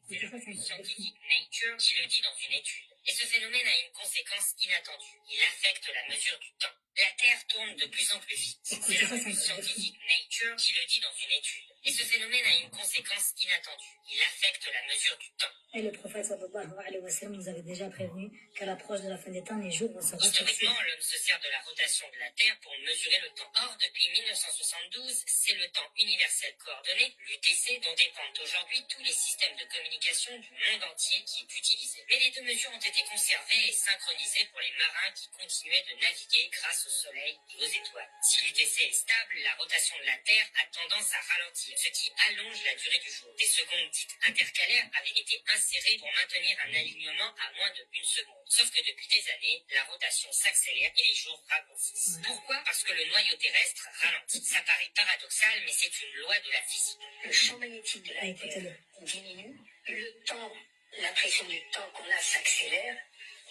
C'est le revue scientifique Nature qui le dit dans une étude. Et ce phénomène a une conséquence inattendue. Il affecte la mesure du temps. La Terre tourne de plus en plus vite. C'est le revue scientifique Nature qui le dit dans une étude. Et ce phénomène a une conséquence inattendue. Il affecte la mesure du temps. Et le prophète sallallahu alayhi wa sallam nous avait déjà prévenu qu'à l'approche de la fin des temps, les jours vont se raccourcir. Historiquement, l'homme se sert de la rotation de la Terre pour mesurer le temps. Or, depuis 1972, c'est le temps universel coordonné, l'UTC, dont dépendent aujourd'hui tous les systèmes de communication du monde entier qui est utilisé. Mais les deux mesures ont été conservées et synchronisées pour les marins qui continuaient de naviguer grâce au Soleil et aux étoiles. Si l'UTC est stable, la rotation de la Terre a tendance à ralentir, ce qui allonge la durée du jour. Des secondes dites intercalaires avaient été insérées pour maintenir un alignement à moins de 1 seconde. Sauf que depuis des années, la rotation s'accélère et les jours raccourcissent. Pourquoi? Parce que le noyau terrestre ralentit. Ça paraît paradoxal, mais c'est une loi de la physique. Le champ magnétique de la Terre diminue, le temps, l'impression du temps qu'on a s'accélère.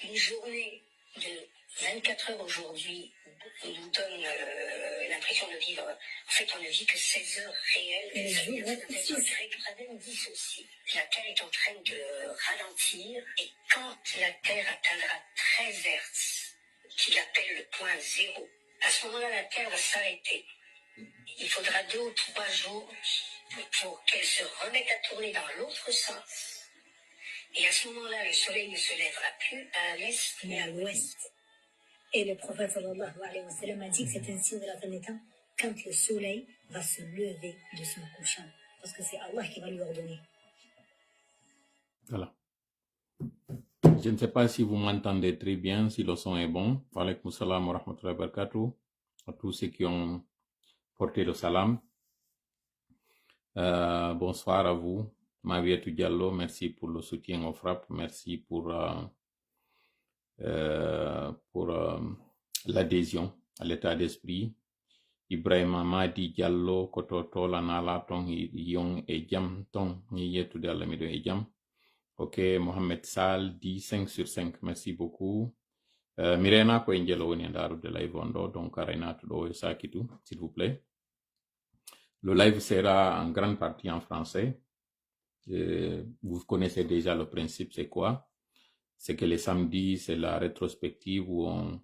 Une journée de 24 heures aujourd'hui nous donne l'impression de vivre. En fait, on ne vit que 16 heures réelles. Grégoire dissocie. La Terre est en train de ralentir et quand la Terre atteindra 13 Hertz, qu'il appelle le point zéro, à ce moment-là, la Terre va s'arrêter. Il faudra 2 ou 3 jours pour qu'elle se remette à tourner dans l'autre sens. Et à ce moment-là, le soleil ne se lèvera plus à l'est, mais à l'ouest. Et le prophète sallallahu alayhi wa sallam a dit que c'est un signe de la fin des temps quand le soleil va se lever de son couchant. Parce que c'est Allah qui va lui ordonner. Voilà. Je ne sais pas si vous m'entendez très bien, si le son est bon. Wa alaykoum salam wa rahmatullahi wa barakatuh. À tous ceux qui ont porté le salam. Bonsoir à vous. Mavietou Diallo, merci pour le soutien aux frappes. Merci pour l'adhésion à l'état d'esprit. Ibrahima Madi Diallo, Kototo, Lanala, Tong, Yong et Jam, Tong, Yetu de Alamido et Jam. Ok, Mohamed Sal, dit 5 sur 5, merci beaucoup. Mirena Koengelo, Niandaru de Live donc Arenato do Sakitu, s'il vous plaît. Le live sera en grande partie en français. Vous connaissez déjà le principe, c'est quoi? C'est que les samedis, c'est la rétrospective où on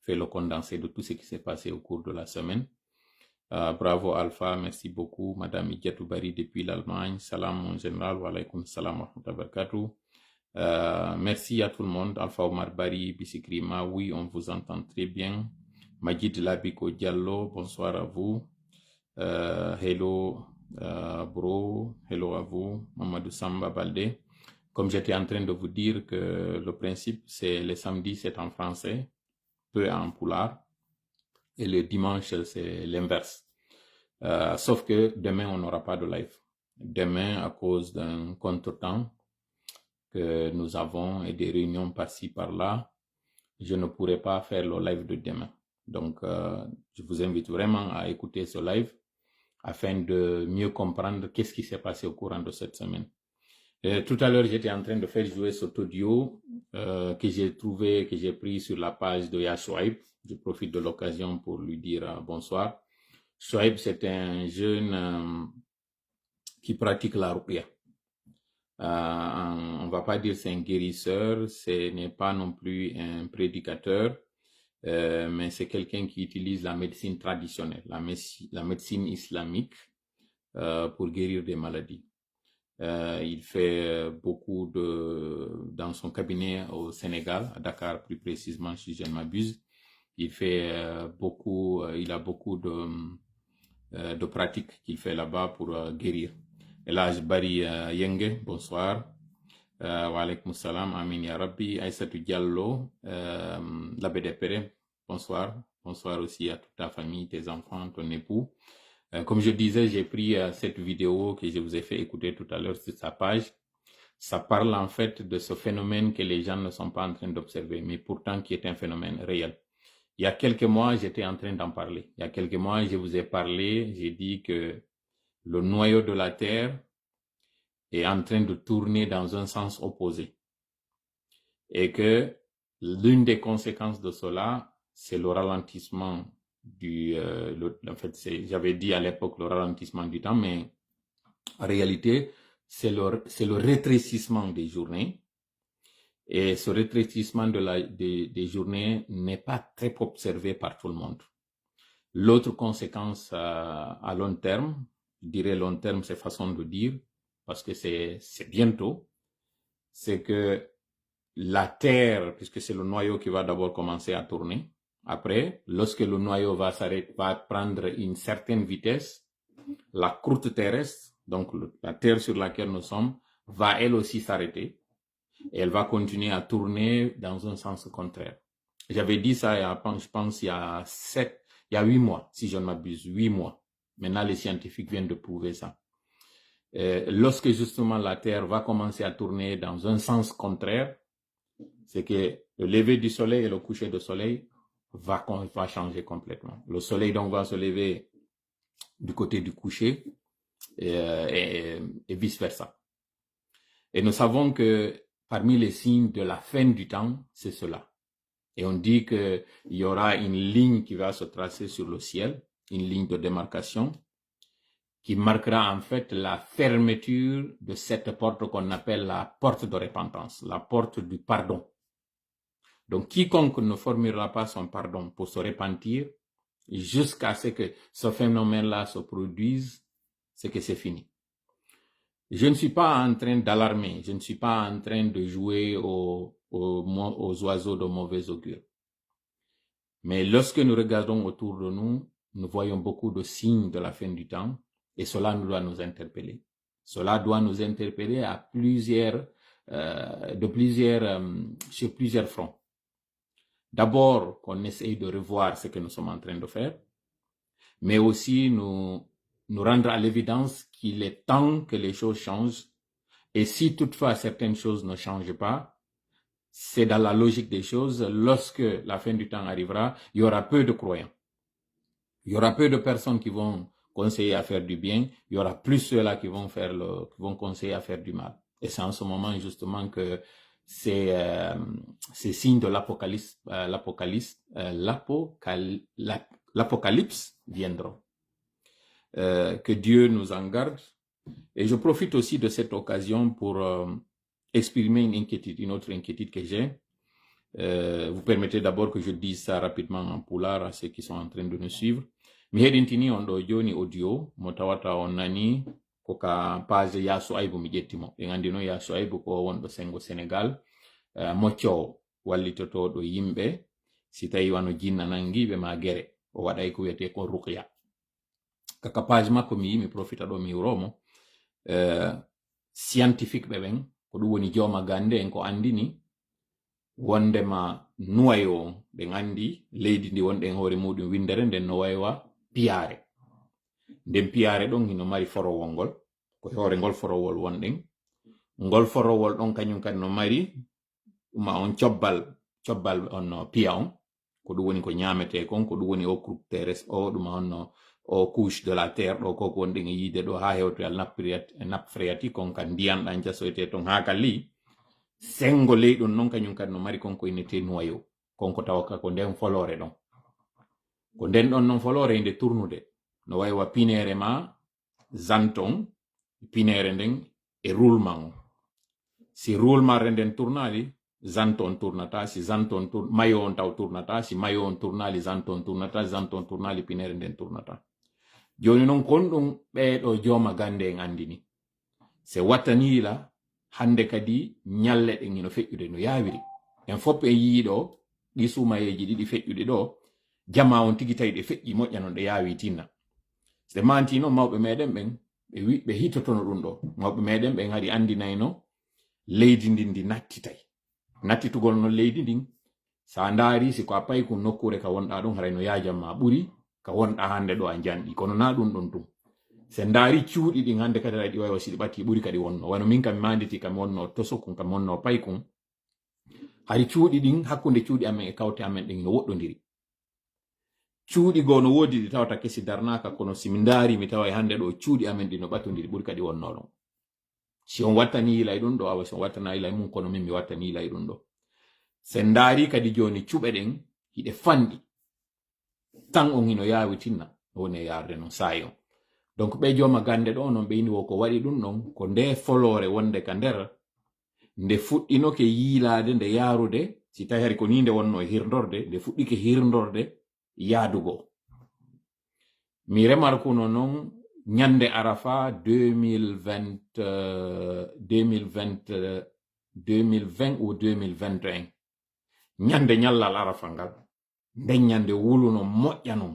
fait le condensé de tout ce qui s'est passé au cours de la semaine. Bravo Alpha, merci beaucoup. Madame Idjatou Bari depuis l'Allemagne. Salam mon général, wa alaykoum salam wa rahmatullahi wa barakatuh. Merci à tout le monde. Alpha Omar Bari, Bisikrima, oui, on vous entend très bien. Majid Labiko Diallo, bonsoir à vous. Hello bro, hello à vous. Mamadou Samba Balde. Comme j'étais en train de vous dire que le principe, c'est le samedi, c'est en français, peu en poulard, et le dimanche, c'est l'inverse. Sauf que demain, on n'aura pas de live. Demain, à cause d'un contretemps que nous avons et des réunions par-ci, par-là, je ne pourrai pas faire le live de demain. Donc, je vous invite vraiment à écouter ce live afin de mieux comprendre qu'est-ce qui s'est passé au courant de cette semaine. Tout à l'heure, j'étais en train de faire jouer cet audio que j'ai trouvé, que j'ai pris sur la page de Yashouaib. Je profite de l'occasion pour lui dire bonsoir. Chouaib, c'est un jeune qui pratique la ruqya. On va pas dire c'est un guérisseur, ce n'est pas non plus un prédicateur, mais c'est quelqu'un qui utilise la médecine traditionnelle, la médecine islamique pour guérir des maladies. Il fait beaucoup dans son cabinet au Sénégal, à Dakar plus précisément, si je ne m'abuse. Il fait il a beaucoup de pratiques qu'il fait là-bas pour guérir. Elhaj Bari Yenge, bonsoir. Wa alaykoum salam, amin ya rabbi. Aïssatou Diallo, l'abbé de Péré, bonsoir. Bonsoir aussi à toute ta famille, tes enfants, ton époux. Comme je disais, j'ai pris cette vidéo que je vous ai fait écouter tout à l'heure sur sa page. Ça parle en fait de ce phénomène que les gens ne sont pas en train d'observer, mais pourtant qui est un phénomène réel. Il y a quelques mois, j'étais en train d'en parler. Il y a quelques mois, je vous ai parlé, j'ai dit que le noyau de la Terre est en train de tourner dans un sens opposé. Et que l'une des conséquences de cela, c'est le ralentissement en fait, j'avais dit à l'époque le ralentissement du temps, mais en réalité, c'est le rétrécissement des journées. Et ce rétrécissement des journées n'est pas très observé par tout le monde. L'autre conséquence à long terme, je dirais long terme, c'est façon de dire, parce que c'est bientôt, c'est que la Terre, puisque c'est le noyau qui va d'abord commencer à tourner, après, lorsque le noyau va prendre une certaine vitesse, la croûte terrestre, donc la Terre sur laquelle nous sommes, va elle aussi s'arrêter. Et elle va continuer à tourner dans un sens contraire. J'avais dit ça, je pense, il y a 8 mois, si je ne m'abuse, 8 mois. Maintenant, les scientifiques viennent de prouver ça. Lorsque justement la Terre va commencer à tourner dans un sens contraire, c'est que le lever du soleil et le coucher du soleil va changer complètement. Le soleil donc va se lever du côté du coucher et vice-versa. Et nous savons que parmi les signes de la fin du temps, c'est cela. Et on dit qu'il y aura une ligne qui va se tracer sur le ciel, une ligne de démarcation, qui marquera en fait la fermeture de cette porte qu'on appelle la porte de repentance, la porte du pardon. Donc quiconque ne formulera pas son pardon pour se repentir, jusqu'à ce que ce phénomène-là se produise, c'est que c'est fini. Je ne suis pas en train d'alarmer, je ne suis pas en train de jouer aux oiseaux de mauvais augure. Mais lorsque nous regardons autour de nous, nous voyons beaucoup de signes de la fin du temps et cela doit nous interpeller. Cela doit nous interpeller sur plusieurs fronts. D'abord, qu'on essaye de revoir ce que nous sommes en train de faire, mais aussi nous rendre à l'évidence qu'il est temps que les choses changent. Et si toutefois certaines choses ne changent pas, c'est dans la logique des choses, lorsque la fin du temps arrivera, il y aura peu de croyants. Il y aura peu de personnes qui vont conseiller à faire du bien, il y aura plus ceux-là qui vont conseiller à faire du mal. Et c'est en ce moment justement que ces signes de l'apocalypse viendront. Que Dieu nous en garde. Et je profite aussi de cette occasion pour exprimer une autre inquiétude que j'ai. Vous permettez d'abord que je dise ça rapidement en pulaar à ceux qui sont en train de nous suivre. Mi heɗintini on ɗo joni audio mo tawata on nani ko ka page Ya Soaibu mi ƴettimo. Ɓe gandi no Ya Soaibu ko wonɗo sengo Sénégal moccowo wallitotoɗo yimɓe si tawi wano jinna nangiɓe ma guere o waɗay ko wiyete ko ruqya. Kaka page makko mi yi mi profita ɗo mi wuromo scientifique ɓe ɓen ko ɗum woni joma gande en ko andini wondema nuwayo ɓe andi leydi ndi wonɗen hoore muɗum windere nden no waywa piyare. Nden piyare ɗon hino mari forowol ngol ko hoore ngol forowol wonɗen ngol forowol ɗon kañum kadi no mari ma on cobbal on piya on ko ɗum woni ko ñamete kon ko ɗum woni o groupe terrestre o ɗum on o couche de la terre ɗo koko wonɗen e yiide ɗo ha hewtoyal nappe phréatique on kan ndiyan ɗan jasoyte ton ha kalli sengo leyɗon noon kañum kadi no mari konko innete noyo konko tawa ko nden folore ɗon ko nden ɗon noon folore nde tournude no waywa pinere ma zanton pinere nden e roulement on si roulement re nden tournali zanton tournata si zanton mayo on taw tournata si mayo on tournali zanton tournata zanton tournali pinere nden tournata joni noon kon ɗum ɓeeɗo joma gande en andini se wattanila hande kadi nyalle ɗen ino feƴƴude no yawiri en fopp en yiiɗo ɗi sumayeji ɗiɗi feƴƴude ɗo jama on tigi tawi ɗe feƴƴi moƴƴa non ɗe yawi tinna se mantino mawɓe meɗen ɓen ɓe hitotono ɗum ɗo mawɓe meɗen ɓen haɗi andinayno leydi ndin ndi nattitay nattitugol no leydi ndin sa ndaari siko a payi ko nokkure ka wonɗa ɗum haray no yajamma ɓuri ka wonɗa hande ɗo a janɗi kono na ɗum ɗon tum se ndaari cuuɗi ɗin hande kadi ɗi wawi siɗi ɓatti ɓuri kadi wonno wano min kam manditi kam wonno tosokun kam wonno payi kun hari cuuɗi ɗin hakkunde cuuɗi amen e kawte amen ɗin no woɗɗodiri cuuɗi goo no woodi ɗi tawata kesi darnaka kono simi ndaari mi tawa hande ɗo cuuɗi amen ɗi no ɓattodiri ɓuri kadi wonno ɗon si on wattani yilay ɗum ɗo awa si on wattana yilay mum kono min mi wattani yilay ɗum ɗo se ndaari kadi joni cuɓe ɗen hiɗe fanɗi tan on hino yawi tinna woni e yarde non sayi on donc ɓe joma gande ɗo non ɓe ini wo ko waɗi ɗum ɗon ko nde folore wonde ka nder nde fuɗɗinoke yiilade nde yarude si tawi hari ko ni nde wonno e hirdorde nde fuɗɗike hirdorde yaadugo mi remarkuno noon ñande arafa 2020 ou 2021 ñande ñallal arafa ngal nden ñande wuluno moƴƴano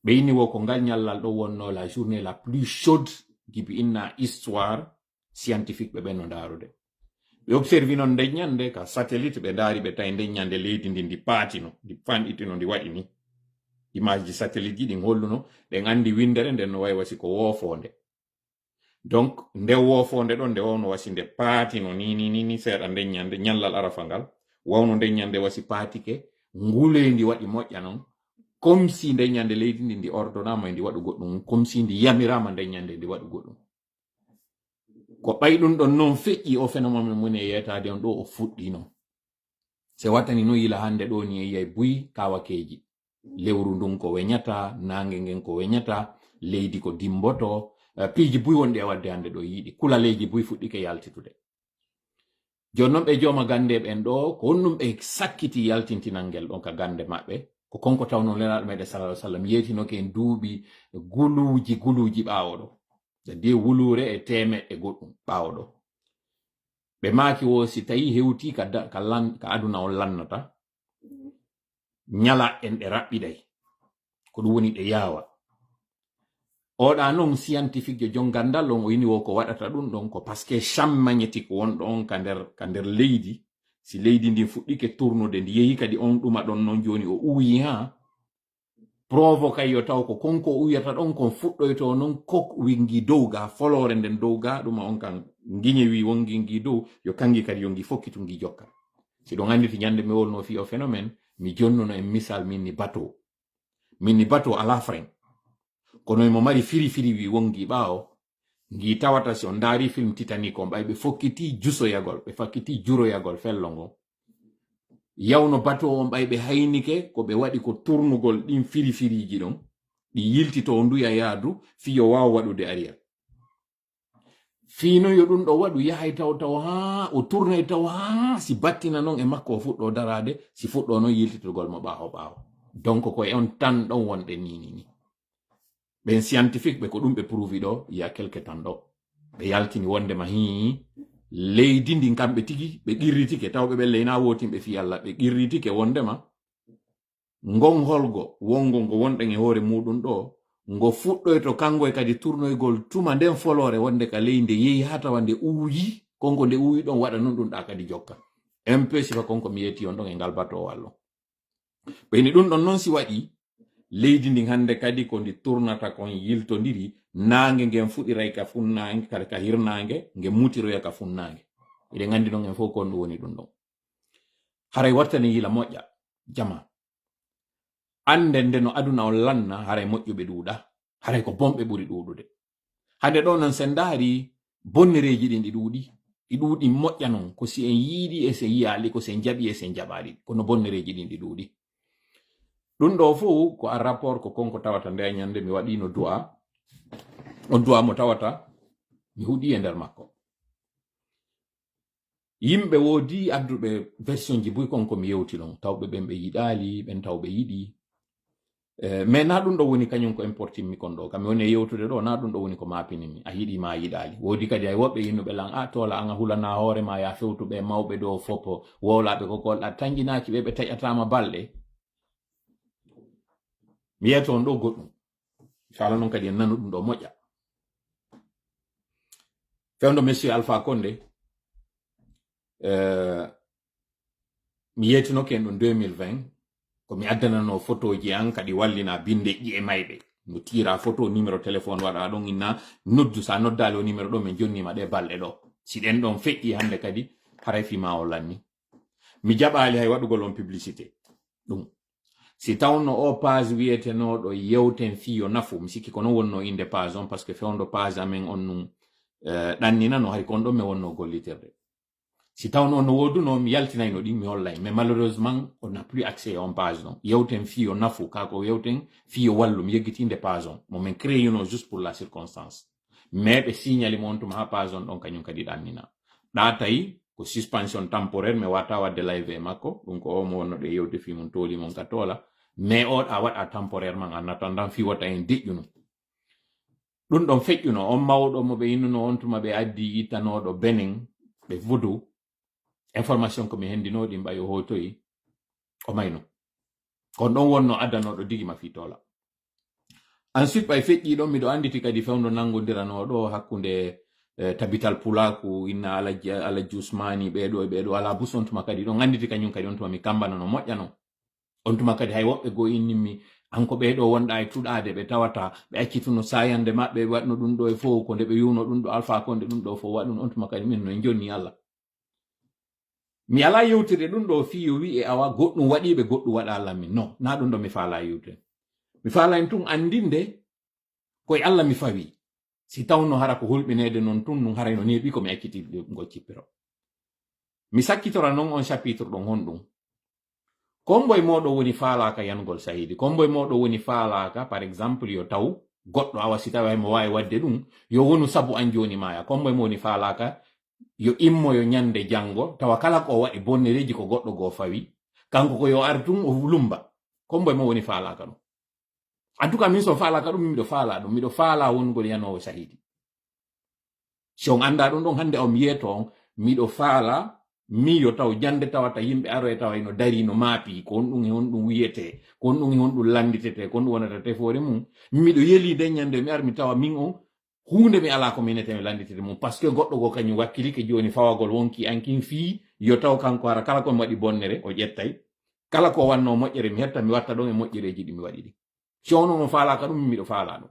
ɓe inni wo ko ngal ñallal ɗo wonno la journée la plus chaude gibi inna histoire scientifique ɓe ɓenno ndarude ɓe observi noon nden ñande ka satellite ɓe ndaari ɓe tawi nden ñande leydi ndi paatino ndi fanɗitino ndi waɗi ni image ji satellite ji ɗin holluno ɗen andi windere nden no wayi wasi ko woofonde donc nde woofonde ɗon nde wawno wasi nde paatino ni seeɗa nden ñande ñallal arafa ngal wawno nden ñande wasi paatike ngulendi waɗi moƴƴa noon comme si nden ñande leydi ndi ordonama ndi waɗu goɗɗum comme si ndi yamirama nden ñande ndi waɗu goɗɗum ko ɓay ɗum ɗon noon feƴƴi o phénomène mum e yetade on ɗo o fuɗɗino se wattani no yila hande ɗo ni e yiyay buy kawakeji lewru ndun ko weñata nange ngen ko weñata leydi ko dimboto piiji buy wonɗi e wadde hande ɗo yiiɗi kulaleji buy fuɗɗike yaltitude joni noon ɓe jooma gande ɓen ɗo ko honɗum ɓe sakkiti yaltintinal ngel ɗon ka gande maɓɓe ko konko tawno lelaɗo meɗen sallah sallam yetinoke en duuɓi guluji ɓaawo ɗo de wulure e temeɗɗe goɗɗum ɓaawo ɗo ɓe maaki wo si tawi hewti ka aduna on lannata ñala en ɗe raɓɓiɗay ko ɗum woni ɗe yaawa oɗa noon scientifique jo jon gandal on o ini wo ko waɗata ɗum ɗon ko par ce que champ magnétique wonɗo on ka nder leydi si leydi ndin fuɗɗike tournude ndi yehi kadi on ɗuma ɗon noon joni o uwi ha provoqué yo taw ko konko uyata ɗon kon fuɗɗoyto noon kok wingi dow ga folore nden dow ga ɗuma on kan giñe wi wongi ngi dow yo kangi kadi yongi fokkitu ngi jokka si ɗon andi to ñande mi wolno fi o phénomène mi jonnuno en misal min ni bateau ala frein kono mo mari firi wi wongi ɓaawo ngi tawata si on ndaari film Titanic on ɓay ɓe fokkiti jusoyagol ɓe fakkiti juroyagol fello ngo yawno bateau on ɓay ɓe haynike ko ɓe waɗi ko tournugol ɗin firiji ɗon ɗi yiltito o nduya yaadu fiyo waawa waɗude arrière fiino yo ɗum ɗo waɗu yahay taw ha o tournay taw ha si battina noon e makko o fuɗɗo darade si fuɗɗo noon yiltitogol mo ɓaawo donc ko e on tan ɗon wonɗe ni ɓen scientifique ɓe ko ɗum ɓe prouvi ɗo il y a quelque temps ɗo ɓe yaltini wondema hi leydi ndin kamɓe tigi ɓe qirritike tawɓe ɓe leyna wotimɓe fi Allah ɓe qirritike wondema ngon holgo wongo ngo wonɗen e hoore muɗum ɗo ngo fuɗɗoyto kango e kadi tournoygol tuma nden folore wonde ka ley nde yehi ha tawa nde uuyi konko nde uuyi ɗon waɗa non ɗum ɗa kadi jokka un peu sifa konko mi yetti on ɗon e ngal bateau wallo ɓeni ɗum ɗon noon si waɗi leydi ndin hande kadi ko ndi tournata kon yiltodiri nange ngen fuɗiray ka funnange kadi ka hirnange nge mutiroya ka funnange eɗen andi ɗon en fof kon ɗum woni ɗum ɗon haray wartani yila moƴƴa jama ande nde no aduna on lanna haray moƴƴuɓe ɗuuɗa haray ko bonɓe ɓuri ɗuuɗude hande ɗo non sen daari bonnereji ɗin ɗi ɗuuɗi moƴƴa non ko si en yiiɗi e sen yiyaali ko sen jaɓi e sen jaɓaɗi kono bonnereji ɗin ɗi ɗuuɗi ɗum ɗo fuu ko a rapport ko konko tawata nde ñande mi waɗino du'a on du'a mo tawata mi huɗi e nder makko yimɓe woodi adduɓe version ji buy konko mi yewti ɗon tawɓe ɓen ɓe yiɗaali ɓen tawɓe yiɗi mais na ɗum ɗo woni kañum ko importinmi kon ɗo kam woni e yewtude ɗo na ɗum ɗo woni ko mapinimi a yiɗi ma yiɗaali woodi kadi ay woɓɓe yinnuɓe lan a tola an a hulana hoore ma ya fewtuɓe mawɓe ɗo fopo wowlaɓe ko kolɗa tanjinaki ɓe ɓe taƴatama balɗe mi yeto on ɗo goɗɗum inchallah noon kadi en nanu ɗum ɗo moƴƴa fewndo monsieur Alpha Condé mi yetinoke en ɗum 2020 ko mi addanano photo ji an kadi wallina binde ƴi e mayɓe no tira photo numéro téléphone waɗa ɗon inna noddu sa noddali o numéro ɗo min jonnima ɗe balɗe ɗo si ɗen ɗon feƴƴi hande kadi haray fima o lanni mi jaɓali hay waɗugol on publicité ɗum si tawno o page wiyetenoɗo yewten fiyo nafu mi sikki kono wonno inde page on par ce que fewndo page amen on num ɗannina no hay kon ɗon mi wonno gollitirde si tawno no woduno mi yaltinayno ɗin mi hollay mais malheureusement on n'a plus accès on page non yewten fiyo nafu kako yewten fiyo wallu mi yeggitinde page on mo min créé no juste pour la circonstance mais ɓe signali mon tuma ha page on ɗon kañum kadi ɗannina ɗa tawi ko suspension temporaire mi wata wadde live e makko ɗum ko omo wonno ɗe yewde fi mum tooli mon ka toola mais o ɗa waɗa temporairement en attendant fi wota en deƴƴuno ɗum ɗon feƴƴuno on mawɗo mo ɓe yinnuno on tuma ɓe addi ittanoɗo Benin ɓe vodu information ko mi hendino ɗin ɓayo hotoyi o mayno kon ɗon wonno addanoɗo digi ma fi toola ensuite ɓay feƴƴi ɗon miɗo anditi kadi fewndo nangodiranoɗo hakkunde tabital pulaku inna alaji usmani ɓeɗo e ɓeɗo ala bus on tuma kadi ɗon anditi kañum kadi on tuma mi kambanano moƴƴano on tuma kadi hay woɓɓe go innimi anko ɓeɗo wonɗa e tuɗade ɓe tawata ɓe accituno sayande maɓɓe waɗno ɗum ɗo e fof ko nde ɓe yuno ɗum ɗo alpha konde ɗum ɗo fof waɗum on tuma kadi min no jonni Allah mi ala yewtire ɗum ɗo fiyo wi e awa goɗɗum waɗiɓe goɗɗum waɗa Allah min non na ɗum ɗo mi faala yewtire mi faala en tun andinde koye Allah mi fawi si tawno hara ko hulɓinede noon tun ɗum harayno neeɓi ko mi accitiɗe ngo cippiro mi sakkitora noon on chapitre ɗon honɗum komboye moɗo woni faalaka yangol sahidi komboye moɗo woni faalaka par exemple yo taw goɗɗo awa si tawi mo wawi wadde ɗum yo wonu sabu an joni maya komboye mo woni faalaka yo immoyo ñande janggo tawa kala ko waɗi bonnereji ko goɗɗo go fawi kanko ko yo ar tun o lumba komboye mo woni faalaka ɗum en tout cas min so faalaka ɗum miɗo faala wongol yanowo sahidi si on anda ɗum ɗon hande on yeeto on miɗo faala mi yo taw jande tawata yimɓe aro e tawa ino dari no maapi ko on ɗum e on ɗum wiyete ko on ɗum e on ɗum landitete ko on ɗum wonata tefoore mum miɗo yeli de ñande mi ar mi tawa min on hunde mi ala ko minete mi landitete mum par ce que goɗɗo go kañum wakkilike joni fawagol wonki ankin fii yo taw kanko ara kala komi waɗi bonnere o ƴettay kala ko wanno moƴƴere mi hetta mi watta ɗon e moƴƴereji ɗi mi waɗi ɗi si ono mo faalaka ɗum miɗo faala ɗum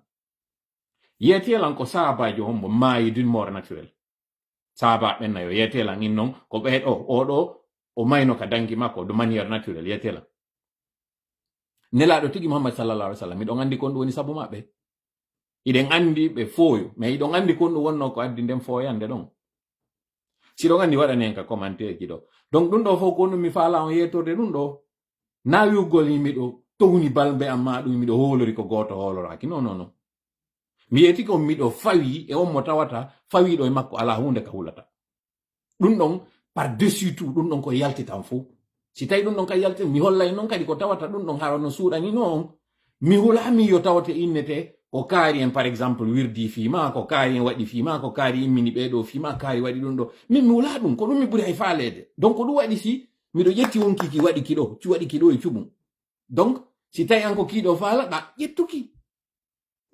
yeetelan ko saabajo hombo maayi d'une mort naturel saaba ɓenna yo yeetelan in noon ko ɓeeɗo oɗo o mayno ka dangi makko de manière naturel yeetelan nelaɗo tigi Muhammad sallallahu alaihi wasallam miɗon andi kon ɗum woni sabu maɓɓe iɗen andi ɓe fooyo mais iɗon andi kon ɗum wonno ko addi nden fooyande ɗon siɗon andi waɗani en ka commentaire ji ɗo donc ɗum ɗo fof ko ɗum mi faala on yettorde ɗum ɗo na wiugol miɗo towni balbe amma ɗum miɗo hoolori ko goto hooloraki non mi yeti ko miɗo fawi e on mo tawata fawiɗo e makko ala hunde ka hulata ɗum ɗon par dessus tout ɗum ɗon ko yaltitan fo si tawi ɗum ɗon ka yalti mi hollay noon kadi ko tawata ɗum ɗon hara no suuɗani noon mi hulami yo tawate innete ko kaari en par exemple wirdi fima ko kaari en waɗi fima ko kaari immini ɓeɗo fima kaari waɗi ɗum ɗo min mi hula ɗum ko ɗum mi ɓuri hay faalede donc ɗum waɗi si miɗo ƴetti wonkiki waɗi kiɗo waɗi kiɗo e cuɓum donc si tawi an ko kiiɗo faalaɗa ƴettuki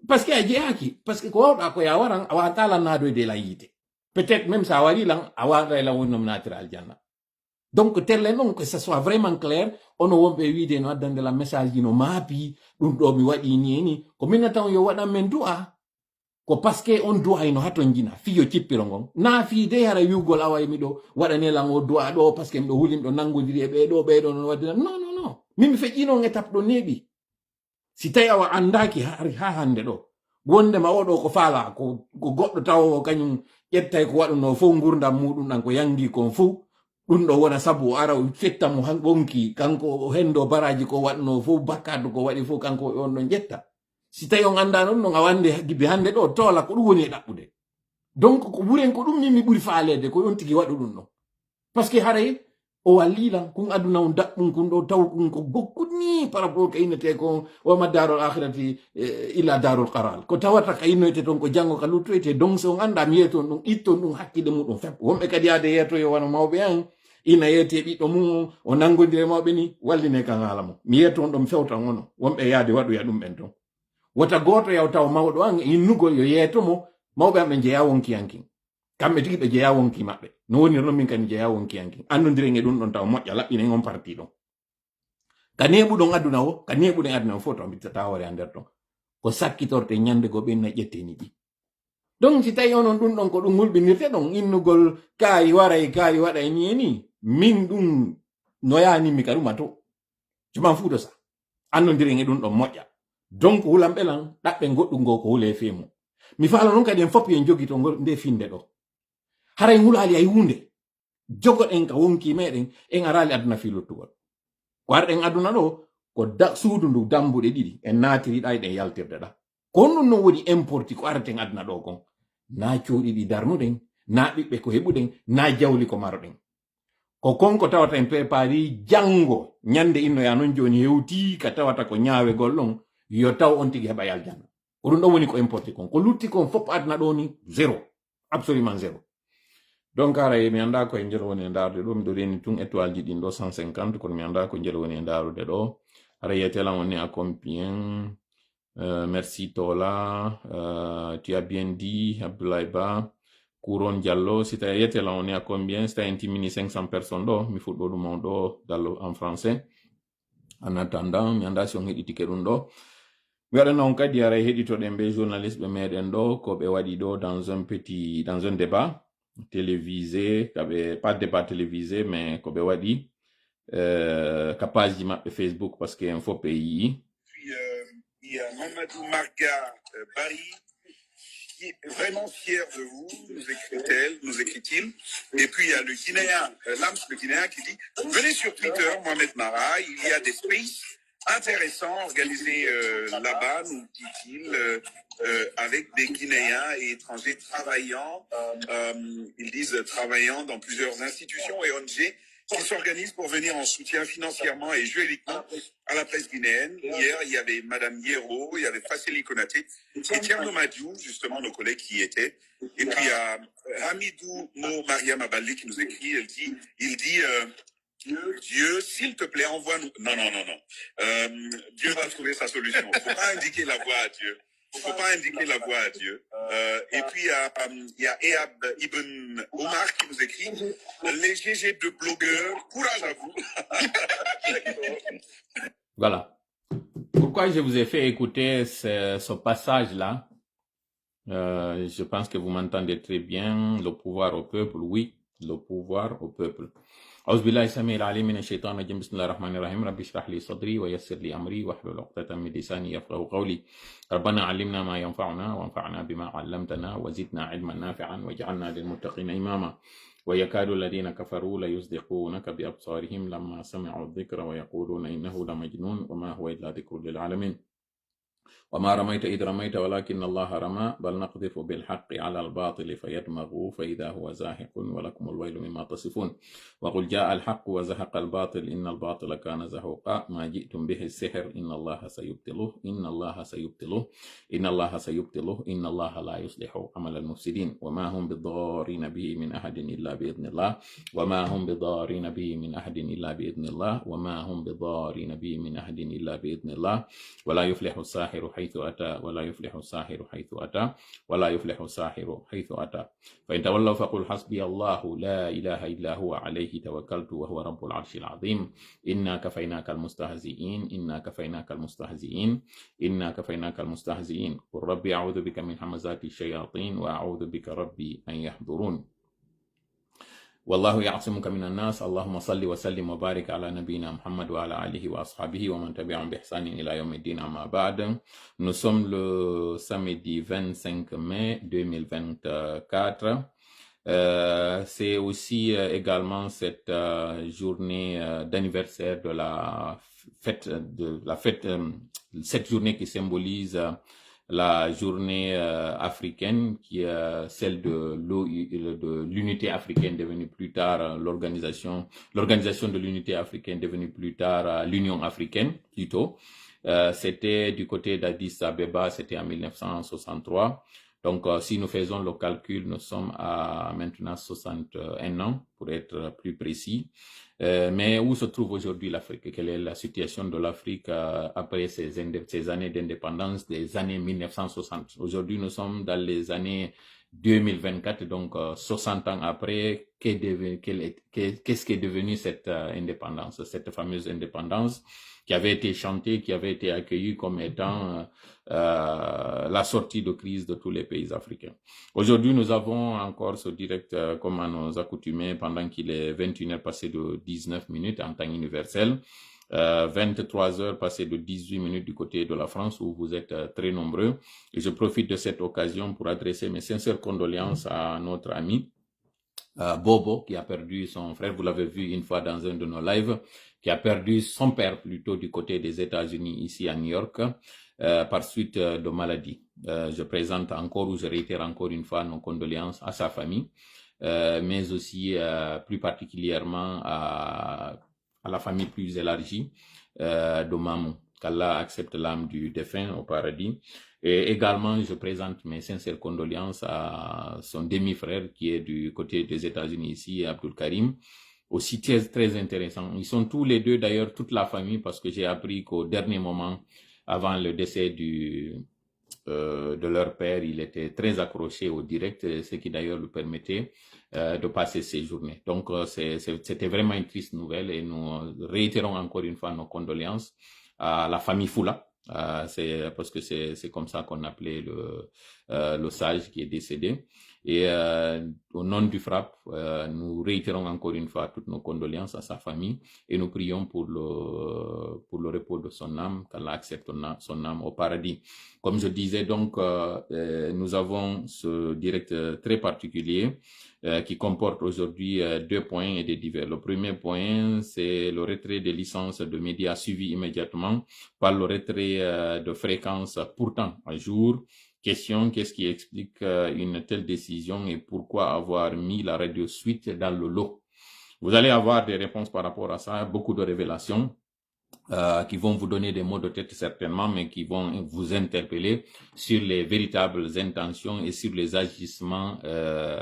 par ce que a jeyaki par ce que ko wawɗa ko ya waran a wata lan naadoyde lan yiite peut être même sa wari lan a waɗa lan wonnom natira aljanna donc telle non que ça soit vraiment clair ono wonɓe wiide no addande la message ji no maapi ɗum ɗo mi waɗi ni ni ko minna tan yo waɗan men du'a ko parce que on du'a ino haton jina fiyo cippiro ngon na fi de hara wiugol awa miɗo waɗane lan o du'a ɗo parce que miɗo huli miɗo nangodiri e ɓeɗo non waddina non min mi feƴƴino étape ɗo neeɓi si tawi awa andaki ha hande ɗo wondema oɗo ko faala ko goɗɗo taw kañum ƴettay ko waɗuno fof gurdam muɗum ɗan ko yangi kon fof ɗum ɗo wona sabu o ara o fettamo wonki kanko hendo baraji ko waɗno fof bakkado ko waɗi fof kanko on ɗon ƴetta si tawi on anda noon non a wande gibe hande ɗo toola ko ɗum woni e ɗaɓɓude donc ko ɓuren ko ɗum min mi ɓuri faalede ko on tigi waɗu ɗum ɗon par ce que haray o wallilan kun aduna on daɓɓum kun ɗo taw kun ko gokkudni par rapport ka innete ko wama darol akhirati illa darol qaral ko tawata ka innoyte toon ko janggo ka luttoyte donc so on anda mi yeton ɗum itton ɗum hakkille muɗum fepp wonɓe kadi yaade yeetoyo wano mawɓe an ina yeete ɓiɗɗo mum o nangodire mawɓe ni walline kan haala mo mi yeton ɗo mi fewtan ono wonɓe yaade waɗoya ɗum ɓen toon wota goto yaw taw mawɗo an innugol yo yeetomo mawɓe am ɓe jeeya wonkiyankin kamɓe tigi ɓe jeeya wonki maɓɓe no woni non min kadi jeeya wonkiyankin andodiren e ɗum ɗon taw moƴƴa laɓɓinen on parti ɗon ka neɓuɗon aduna o ka neɓuɗen aduna o fof to bittata hoore a nder ton ko sakkitorte ñande go ɓenna ƴetteni ɗi donc si tawi onon ɗum ɗon ko ɗum hulɓinirte ɗon innugol kaari waɗa e ni e ni min ɗum no yanimmi ka ɗuma to cuman fuuɗo sa andodiren e ɗum ɗon moƴƴa donc hulan ɓelan ɗaɓɓe goɗɗum go ko hule feemu mi faala noon kadi en foppi en jogi to nde finde ɗo haray hulali ay hunde jogoɗen ka wonki meɗen en arali aduna fi luttugol ko arɗen aduna ɗo ko suudu ndu dambuɗe ɗiɗi en naatiriɗa eɗen yaltirde ɗa ko honɗum non woni importi ko araten aduna ɗo kon na coɗiɗi darnuɗen na ɓiɓɓe ko heɓuɗen na jawli ko maroɗen ko konko tawata en prépari jango ñande innoya non joni hewti ka tawata ko ñaawegol ɗon yo taw on tigi heɓa yaljanna ko ɗum ɗon woni ko importi kon ko lutti kon fof aduna ɗo ni zéro absolument zéro donc ara mi anda ko e jelo woni e ndarude ɗo miɗo reni tun étoile ji ɗin ɗo 150 kono mi anda ko jelo woni e ndarude ɗo ara yetelan woni à combien merci Tola tu as bien dit Abdoulaye Ba Couron Diallo si tawi yetelan woni à combien si tawi en timmini 500 personnes ɗo mi fuɗɗo ɗum on ɗo dallo en français en attendant mi anda si on heɗitike ɗum ɗo mi waɗa noon kadi ara heɗitoɗen ɓe journaliste ɓe meɗen ɗo ko ɓe waɗi ɗo dans un débat télévisé, pas débat télévisé, mais comme on dit, capage de Facebook parce qu'il y a un faux pays. Puis il y a Mamadou Marga Bari qui est vraiment fier de vous, nous écrit-il. Et puis il y a le Guinéen, Lams le Guinéen qui dit venez sur Twitter, Mohamed Mara, il y a des spaces intéressants organisés là-bas, nous dit-il. Avec des Guinéens et étrangers travaillant, ils disent travaillant dans plusieurs institutions et ONG qui s'organisent pour venir en soutien financièrement et juridiquement à la presse guinéenne. Hier, il y avait Madame Yero, il y avait Fasseli Konaté, et Tierno Madiou, justement, nos collègues qui y étaient. Et puis il y a Hamidou Mo Mariam Abali qui nous écrit, il dit Dieu, s'il te plaît, envoie-nous. Non. Dieu va trouver sa solution. Il ne faut pas indiquer la voie à Dieu. Il ne faut pas indiquer la voie à Dieu. Et puis, il y a Ehab Ibn Omar qui nous écrit les GG de blogueurs, courage à vous. Voilà. Pourquoi je vous ai fait écouter ce passage-là? Je pense que vous m'entendez très bien. Le pouvoir au peuple, oui, le pouvoir au peuple. أعوذ بالله السميع العليم من الشيطان الرجيم بسم الله الرحمن الرحيم رب اشرح لي صدري ويسر لي أمري واحلل عقدة من لساني يفقهوا قولي ربنا علمنا ما ينفعنا وانفعنا بما علمتنا وزدنا علما نافعا واجعلنا للمتقين إماما ويكاد الذين كفروا ليصدقونك بأبصارهم لما سمعوا الذكر ويقولون إنه لمجنون وما هو إلا ذكر للعالمين وما رميت إذ رميت ولكن الله رمى بل نقذف بالحق على الباطل فيدمغه فإذا هو زاهق ولكم الويل مما تصفون وقل جاء الحق وزهق الباطل إن الباطل كان زهوقا ما جئتم به السحر إن الله سيبطله إن الله سيبطله إن الله سيبطله إن الله لا يصلح عمل المفسدين وما هم بالضارين به من أحد إلا بإذن الله وما هم بالضارين به من أحد إلا بإذن الله وما هم بالضارين به من أحد إلا بإذن الله ولا يفلح الساحر حيث أتى ولا يفلح الساحر حيث أتى ولا يفلح الساحر حيث أتى فإن تولوا فقل حسبي الله لا إله إلا هو عليه توكلت وهو رب العرش العظيم إنا كفيناك المستهزئين إنا كفيناك المستهزئين إنا كفيناك المستهزئين قل ربي أعوذ بك من همزات الشياطين وأعوذ بك ربي أن يحضرون والله يعصمك من الناس اللهم صل وسلم وبارك على نبينا محمد وعلى آله وأصحابه ومن تبعهم بإحسان إلى يوم الدين أما بعد. Nous sommes le samedi 25 mai 2024. C'est aussi également cette journée d'anniversaire de la fête, cette journée qui symbolise la journée africaine, qui est celle de l'unité africaine, devenue plus tard l'organisation de l'unité africaine, devenue plus tard l'Union africaine, plutôt. C'était du côté d'Addis Abeba, c'était en 1963. Donc, si nous faisons le calcul, nous sommes à maintenant 61 ans, pour être plus précis. Mais où se trouve aujourd'hui l'Afrique? Quelle est la situation de l'Afrique après ces années d'indépendance des années 1960? Aujourd'hui, nous sommes dans les années 2024, donc 60 ans après. Qu'est-ce qui est devenu cette indépendance, cette fameuse indépendance qui avait été chantée, qui avait été accueillie comme étant la sortie de crise de tous les pays africains. Aujourd'hui, nous avons encore ce direct comme à nos accoutumés pendant qu'il est 21h passé de 19 minutes en temps universel, 23h passé de 18 minutes du côté de la France où vous êtes très nombreux. Et je profite de cette occasion pour adresser mes sincères condoléances à notre ami Bobo, qui a perdu son frère, vous l'avez vu une fois dans un de nos lives, qui a perdu son père plutôt du côté des États-Unis, ici à New York, par suite de maladie. Je présente encore, ou je réitère encore une fois nos condoléances à sa famille, mais aussi plus particulièrement à la famille plus élargie de Mamou. Qu'Allah accepte l'âme du défunt au paradis. Et également, je présente mes sincères condoléances à son demi-frère qui est du côté des États-Unis ici, Abdul Karim. Aussi très intéressant. Ils sont tous les deux d'ailleurs, toute la famille, parce que j'ai appris qu'au dernier moment, avant le décès de leur père, il était très accroché au direct, ce qui d'ailleurs lui permettait de passer ses journées. Donc, c'était vraiment une triste nouvelle et nous réitérons encore une fois nos condoléances à la famille Foula. C'est parce que c'est comme ça qu'on appelait le sage qui est décédé. Et au nom du FRAPP, nous réitérons encore une fois toutes nos condoléances à sa famille et nous prions pour le repos de son âme, qu'Allah accepte son âme au paradis. Comme je disais donc, nous avons ce direct très particulier qui comporte aujourd'hui 2 points et des divers. Le premier point, c'est le retrait des licences de médias suivi immédiatement par le retrait de fréquences pourtant à jour. Question, qu'est-ce qui explique une telle décision et pourquoi avoir mis la radio suite dans le lot? Vous allez avoir des réponses par rapport à ça, beaucoup de révélations qui vont vous donner des mots de tête certainement, mais qui vont vous interpeller sur les véritables intentions et sur les agissements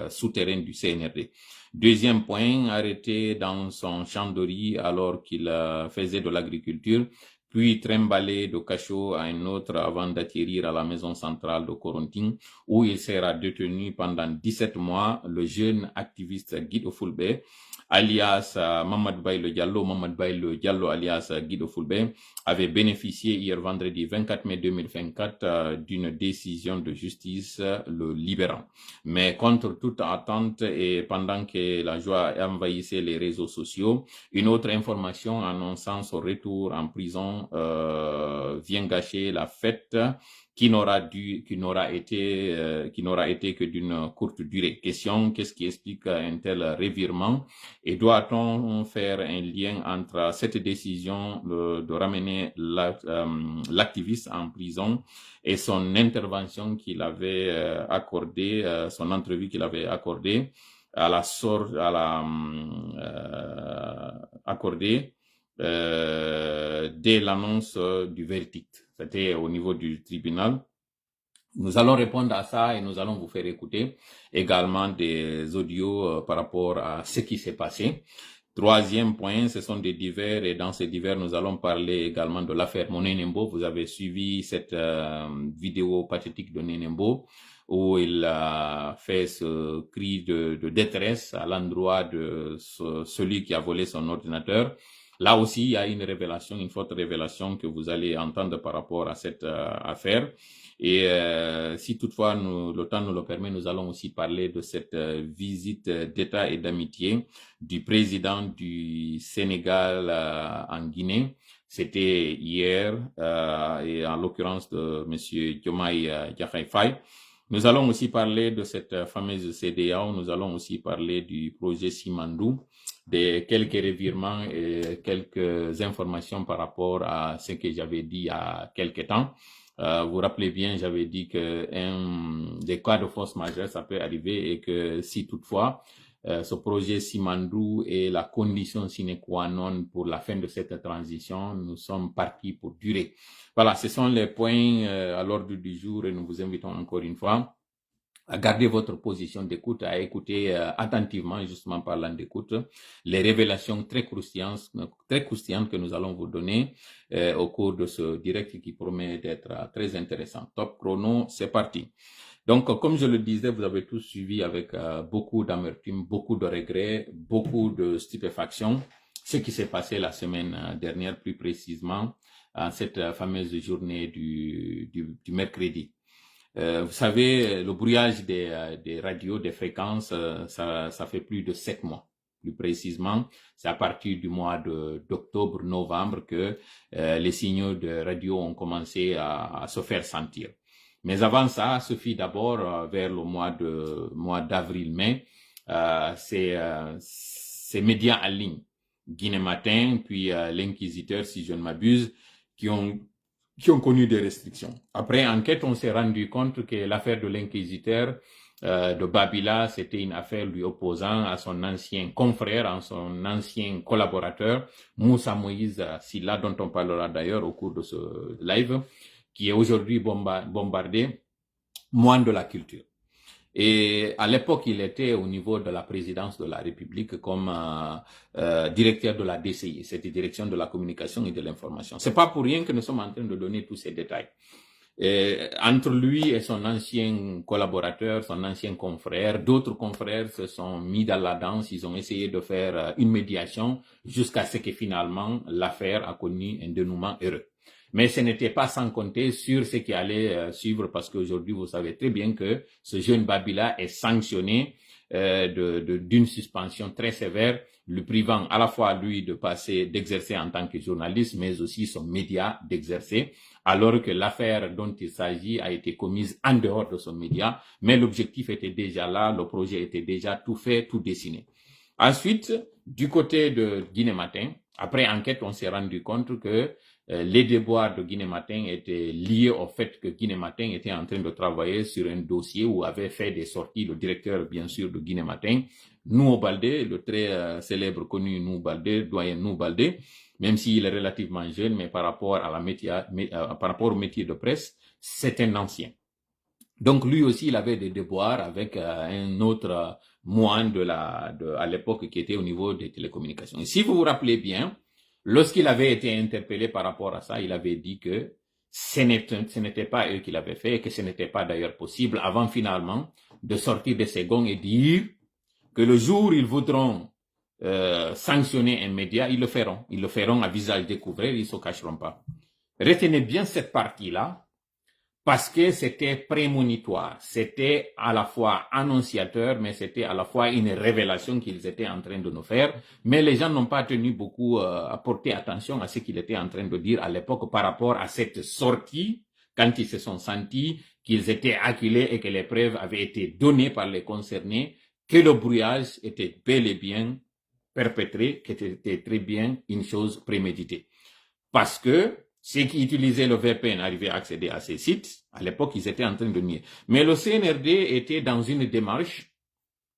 souterrains du CNRD. Deuxième point, arrêté dans son champ de riz alors qu'il faisait de l'agriculture, puis trimballé de cachot à un autre avant d'atterrir à la maison centrale de Coronting, où il sera détenu pendant 17 mois, le jeune activiste Guido Fulbe, alias Mamad Bailo Diallo alias Guido Fulbe, avait bénéficié hier vendredi 24 mai 2024 d'une décision de justice le libérant. Mais contre toute attente et pendant que la joie envahissait les réseaux sociaux, une autre information annonçant son retour en prison vient gâcher la fête qui n'aura été que d'une courte durée. Question, qu'est-ce qui explique un tel revirement et doit-on faire un lien entre cette décision de ramener l'activiste en prison et son intervention qu'il avait accordée, son entrevue qu'il avait accordée dès l'annonce du verdict. C'était au niveau du tribunal. Nous allons répondre à ça et nous allons vous faire écouter également des audios par rapport à ce qui s'est passé. Troisième point, ce sont des divers et dans ces divers, nous allons parler également de l'affaire Moné Nembo. Vous avez suivi cette vidéo pathétique de Nembo où il a fait ce cri de détresse à l'endroit de celui qui a volé son ordinateur. Là aussi, il y a une révélation, une forte révélation que vous allez entendre par rapport à cette affaire. Et si toutefois le temps nous le permet, nous allons aussi parler de cette visite d'État et d'amitié du président du Sénégal en Guinée. C'était hier, et en l'occurrence de M. Diomaye Diakhar Faye. Nous allons aussi parler de cette fameuse CEDEAO, nous allons aussi parler du projet Simandou, de quelques revirements et quelques informations par rapport à ce que j'avais dit il y a quelques temps. Vous rappelez bien, j'avais dit que des cas de force majeure, ça peut arriver et que si toutefois ce projet Simandou est la condition sine qua non pour la fin de cette transition, nous sommes partis pour durer. Voilà, ce sont les points à l'ordre du jour et nous vous invitons encore une fois à garder votre position d'écoute, à écouter attentivement, justement parlant d'écoute, les révélations très croustillantes que nous allons vous donner au cours de ce direct qui promet d'être très intéressant. Top chrono, c'est parti. Donc, comme je le disais, vous avez tous suivi avec beaucoup d'amertume, beaucoup de regrets, beaucoup de stupéfaction, ce qui s'est passé la semaine dernière, plus précisément, en cette fameuse journée du mercredi. Vous savez, le brouillage des radios, des fréquences, ça fait plus de 7 mois. Plus précisément, c'est à partir du mois d'octobre-novembre que les signaux de radio ont commencé à se faire sentir. Mais avant ça, ce fut d'abord vers le mois d'avril-mai ces médias en ligne, Guinée Matin, puis l'Inquisiteur, si je ne m'abuse, qui ont connu des restrictions. Après enquête, on s'est rendu compte que l'affaire de l'Inquisiteur de Babila, c'était une affaire lui opposant à son ancien confrère, à son ancien collaborateur, Moussa Moïse Silla, dont on parlera d'ailleurs au cours de ce live, qui est aujourd'hui bombardé, moine de la culture. Et à l'époque, il était au niveau de la présidence de la République comme directeur de la DCI, c'était Direction de la Communication et de l'Information. C'est pas pour rien que nous sommes en train de donner tous ces détails. Et entre lui et son ancien collaborateur, son ancien confrère, d'autres confrères se sont mis dans la danse, ils ont essayé de faire une médiation jusqu'à ce que finalement l'affaire a connu un dénouement heureux. Mais ce n'était pas sans compter sur ce qui allait suivre, parce qu'aujourd'hui, vous savez très bien que ce jeune Babila est sanctionné d'une suspension très sévère, le privant à la fois lui d'exercer en tant que journaliste, mais aussi son média d'exercer, alors que l'affaire dont il s'agit a été commise en dehors de son média, mais l'objectif était déjà là, le projet était déjà tout fait, tout dessiné. Ensuite, du côté de Guinée Matin, après enquête, on s'est rendu compte que les déboires de Guinée Matin étaient liés au fait que Guinée Matin était en train de travailler sur un dossier où avait fait des sorties le directeur, bien sûr, de Guinée Matin, Nouhou Baldé, le très célèbre, connu Nouhou Baldé, doyen Nouhou Baldé, même s'il est relativement jeune, mais par rapport au métier de presse, c'est un ancien. Donc lui aussi, il avait des déboires avec un autre moine à l'époque qui était au niveau des télécommunications. Et si vous vous rappelez bien, lorsqu'il avait été interpellé par rapport à ça, il avait dit que ce n'était pas eux qui l'avaient fait et que ce n'était pas d'ailleurs possible, avant finalement de sortir de ses gonds et dire que le jour où ils voudront sanctionner un média, ils le feront. Ils le feront à visage découvert, ils ne se cacheront pas. Retenez bien cette partie-là, parce que c'était prémonitoire, c'était à la fois annonciateur, mais c'était à la fois une révélation qu'ils étaient en train de nous faire. Mais les gens n'ont pas tenu beaucoup à porter attention à ce qu'il était en train de dire à l'époque par rapport à cette sortie, quand ils se sont sentis qu'ils étaient acculés et que les preuves avaient été données par les concernés, que le brouillage était bel et bien perpétré, que c'était très bien une chose préméditée. Parce que ceux qui utilisaient le VPN arrivaient à accéder à ces sites. À l'époque, ils étaient en train de nier. Mais le CNRD était dans une démarche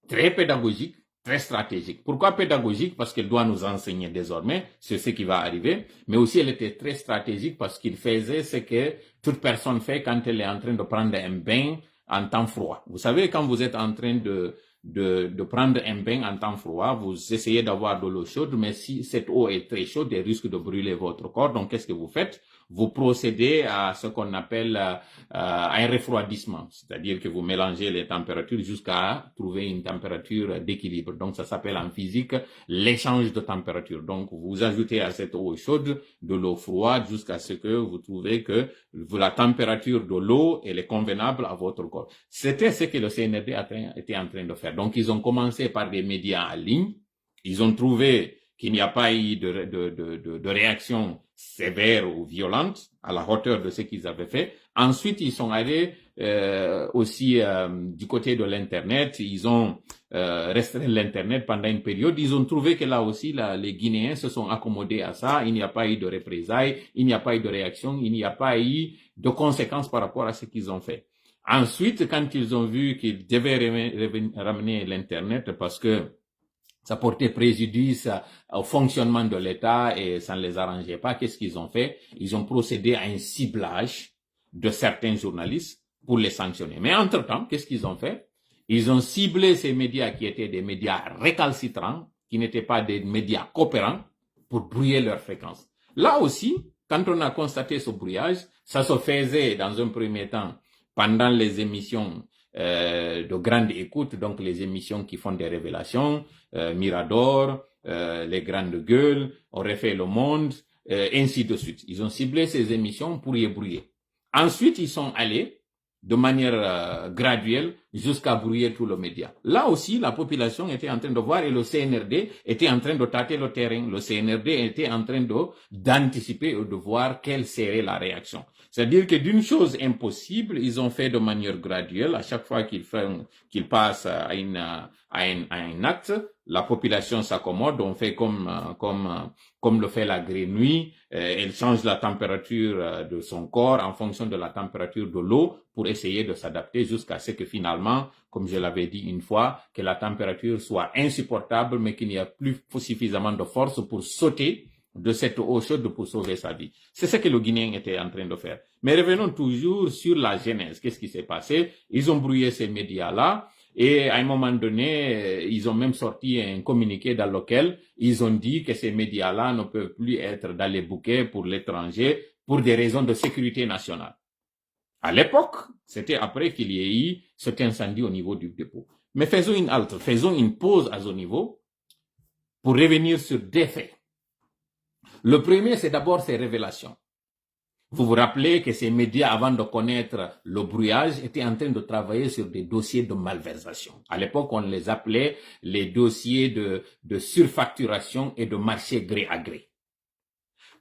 très pédagogique, très stratégique. Pourquoi pédagogique? Parce qu'elle doit nous enseigner désormais sur ce qui va arriver. Mais aussi, elle était très stratégique parce qu'il faisait ce que toute personne fait quand elle est en train de prendre un bain en temps froid. Vous savez, quand vous êtes en train de prendre un bain en temps froid, vous essayez d'avoir de l'eau chaude, mais si cette eau est très chaude, elle risque de brûler votre corps. Donc, qu'est-ce que vous faites? Vous procédez à ce qu'on appelle un refroidissement, c'est-à-dire que vous mélangez les températures jusqu'à trouver une température d'équilibre. Donc, ça s'appelle en physique l'échange de température. Donc, vous ajoutez à cette eau chaude de l'eau froide jusqu'à ce que vous trouvez que la température de l'eau elle est convenable à votre corps. C'était ce que le CNRD était en train de faire. Donc, ils ont commencé par des médias en ligne. Ils ont trouvé qu'il n'y a pas eu de réaction sévère ou violente à la hauteur de ce qu'ils avaient fait. Ensuite, ils sont allés aussi du côté de l'Internet. Ils ont restreint l'Internet pendant une période. Ils ont trouvé que là aussi, les Guinéens se sont accommodés à ça. Il n'y a pas eu de représailles, il n'y a pas eu de réaction, il n'y a pas eu de conséquences par rapport à ce qu'ils ont fait. Ensuite, quand ils ont vu qu'ils devaient ramener l'Internet parce que ça portait préjudice au fonctionnement de l'État et ça ne les arrangeait pas, qu'est-ce qu'ils ont fait? Ils ont procédé à un ciblage de certains journalistes pour les sanctionner. Mais entre-temps, qu'est-ce qu'ils ont fait? Ils ont ciblé ces médias qui étaient des médias récalcitrants, qui n'étaient pas des médias coopérants, pour brouiller leur fréquence. Là aussi, quand on a constaté ce brouillage, ça se faisait dans un premier temps pendant les émissions de grande écoute, donc les émissions qui font des révélations, Mirador, les grandes gueules, On refait le monde, ainsi de suite. Ils ont ciblé ces émissions pour y brouiller. Ensuite, ils sont allés de manière graduelle jusqu'à brouiller tout le média. Là aussi, la population était en train de voir et le CNRD était en train de tâter le terrain. Le CNRD était en train d'anticiper et de voir quelle serait la réaction. C'est-à-dire que d'une chose impossible, ils ont fait de manière graduelle. À chaque fois qu'ils passent à un acte, la population s'accommode. On fait comme le fait la grenouille. Elle change la température de son corps en fonction de la température de l'eau pour essayer de s'adapter jusqu'à ce que finalement, comme je l'avais dit une fois, que la température soit insupportable, mais qu'il n'y a plus suffisamment de force pour sauter de cette eau chaude pour sauver sa vie. C'est ce que le Guinéen était en train de faire. Mais revenons toujours sur la genèse. Qu'est-ce qui s'est passé? Ils ont brouillé ces médias-là et à un moment donné, ils ont même sorti un communiqué dans lequel ils ont dit que ces médias-là ne peuvent plus être dans les bouquets pour l'étranger pour des raisons de sécurité nationale. À l'époque, c'était après qu'il y ait eu cet incendie au niveau du dépôt. Mais faisons une halte, faisons une pause à ce niveau pour revenir sur des faits. Le premier, c'est d'abord ces révélations. Vous vous rappelez que ces médias, avant de connaître le brouillage, étaient en train de travailler sur des dossiers de malversation. À l'époque, on les appelait les dossiers de surfacturation et de marché gré à gré.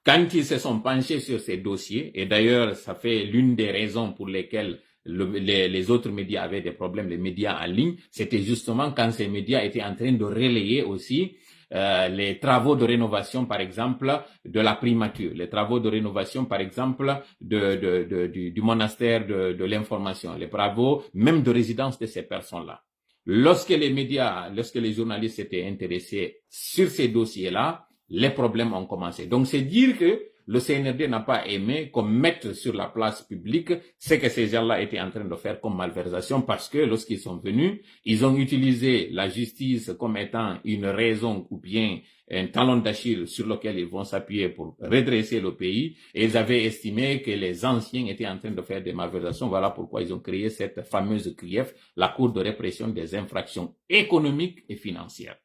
Quand ils se sont penchés sur ces dossiers, et d'ailleurs, ça fait l'une des raisons pour lesquelles les autres médias avaient des problèmes, les médias en ligne, c'était justement quand ces médias étaient en train de relayer aussi les travaux de rénovation, par exemple, de la primature, les travaux de rénovation, par exemple, du monastère de l'information, les travaux même de résidence de ces personnes-là. Lorsque les journalistes étaient intéressés sur ces dossiers-là, les problèmes ont commencé. Donc, c'est dire que le CNRD n'a pas aimé qu'on mette sur la place publique ce que ces gens-là étaient en train de faire comme malversation parce que lorsqu'ils sont venus, ils ont utilisé la justice comme étant une raison ou bien un talon d'Achille sur lequel ils vont s'appuyer pour redresser le pays et ils avaient estimé que les anciens étaient en train de faire des malversations. Voilà pourquoi ils ont créé cette fameuse CRIEF, la Cour de répression des infractions économiques et financières.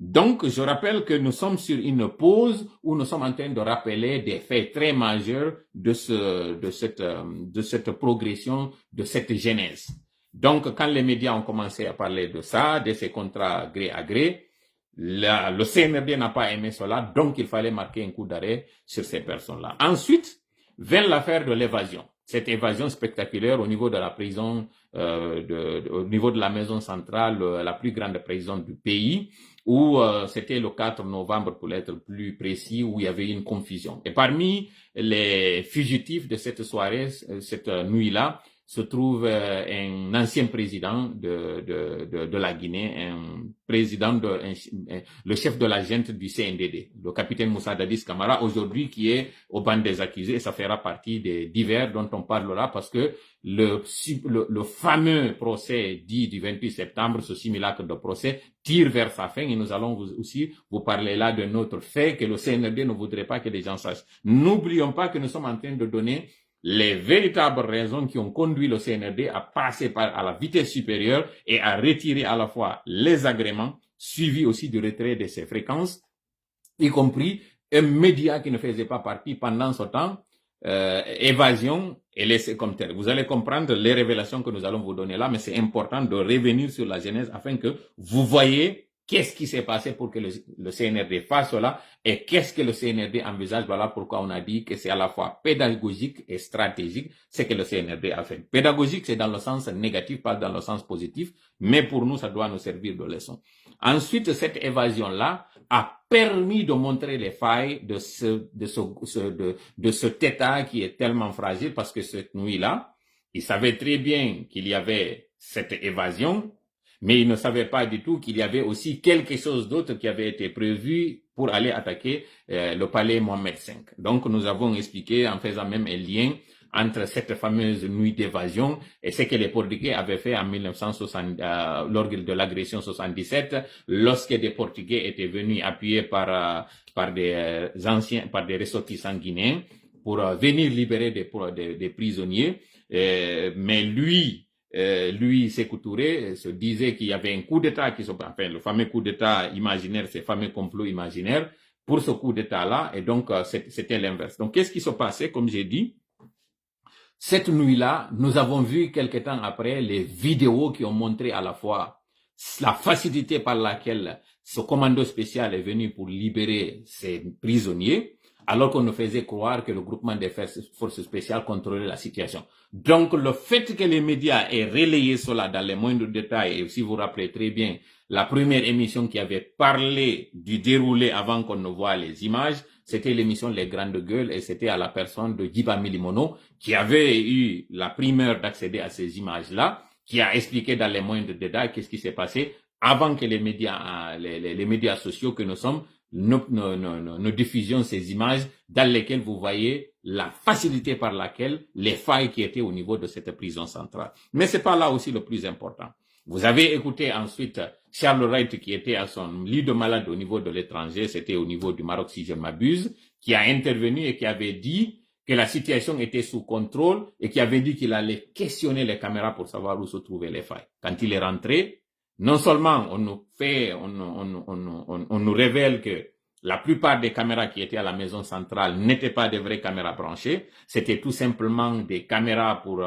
Donc, je rappelle que nous sommes sur une pause où nous sommes en train de rappeler des faits très majeurs de cette progression, de cette genèse. Donc, quand les médias ont commencé à parler de ça, de ces contrats gré à gré, le CNRD n'a pas aimé cela, donc il fallait marquer un coup d'arrêt sur ces personnes-là. Ensuite, vient l'affaire de l'évasion. Cette évasion spectaculaire au niveau de la prison, au niveau de la maison centrale, la plus grande prison du pays, où c'était le 4 novembre pour être plus précis, où il y avait une confusion. Et parmi les fugitifs de cette soirée, cette nuit-là, se trouve un ancien président de la Guinée, le chef de la junte du CNDD, le capitaine Moussa Dadis Camara, aujourd'hui qui est au banc des accusés, et ça fera partie des divers dont on parlera parce que le fameux procès dit du 28 septembre, ce simulacre de procès, tire vers sa fin et nous allons aussi vous parler là d'un autre fait que le CNRD ne voudrait pas que les gens sachent. N'oublions pas que nous sommes en train de donner les véritables raisons qui ont conduit le CNRD à passer à la vitesse supérieure et à retirer à la fois les agréments, suivi aussi du retrait de ces fréquences, y compris un média qui ne faisait pas partie pendant ce temps, évasion et laissé comme tel. Vous allez comprendre les révélations que nous allons vous donner là, mais c'est important de revenir sur la genèse afin que vous voyez qu'est-ce qui s'est passé pour que le CNRD fasse cela et qu'est-ce que le CNRD envisage. Voilà pourquoi on a dit que c'est à la fois pédagogique et stratégique ce que le CNRD a fait. Pédagogique, c'est dans le sens négatif, pas dans le sens positif, mais pour nous, ça doit nous servir de leçon. Ensuite, cette évasion-là a permis de montrer les failles de cet État qui est tellement fragile parce que cette nuit-là, il savait très bien qu'il y avait cette évasion, mais il ne savait pas du tout qu'il y avait aussi quelque chose d'autre qui avait été prévu pour aller attaquer le palais Mohamed V. Donc, nous avons expliqué en faisant même un lien entre cette fameuse nuit d'évasion et ce que les Portugais avaient fait en 1960, lors de l'agression 77, lorsque des Portugais étaient venus appuyés par des ressortissants guinéens pour venir libérer des prisonniers. Mais lui, Sékou Touré, se disait qu'il y avait un coup d'État le fameux coup d'État imaginaire, ces fameux complots imaginaires pour ce coup d'État-là, et donc c'était l'inverse. Donc qu'est-ce qui se passait, comme j'ai dit? Cette nuit-là, nous avons vu quelque temps après les vidéos qui ont montré à la fois la facilité par laquelle ce commando spécial est venu pour libérer ces prisonniers, alors qu'on nous faisait croire que le groupement des forces spéciales contrôlait la situation. Donc, le fait que les médias aient relayé cela dans les moindres détails, et si vous vous rappelez très bien, la première émission qui avait parlé du déroulé avant qu'on ne voit les images, c'était l'émission Les Grandes Gueules, et c'était à la personne de Djiba Milimono, qui avait eu la primeur d'accéder à ces images-là, qui a expliqué dans les moindres détails qu'est-ce qui s'est passé avant que les médias sociaux que nous sommes, nous diffusions ces images dans lesquelles vous voyez la facilité par laquelle les failles qui étaient au niveau de cette prison centrale. Mais c'est pas là aussi le plus important. Vous avez écouté ensuite Charles Wright qui était à son lit de malade au niveau de l'étranger, c'était au niveau du Maroc si je ne m'abuse, qui a intervenu et qui avait dit que la situation était sous contrôle et qui avait dit qu'il allait questionner les caméras pour savoir où se trouvaient les failles. Quand il est rentré, non seulement on nous révèle que la plupart des caméras qui étaient à la maison centrale n'étaient pas des vraies caméras branchées, c'était tout simplement des caméras pour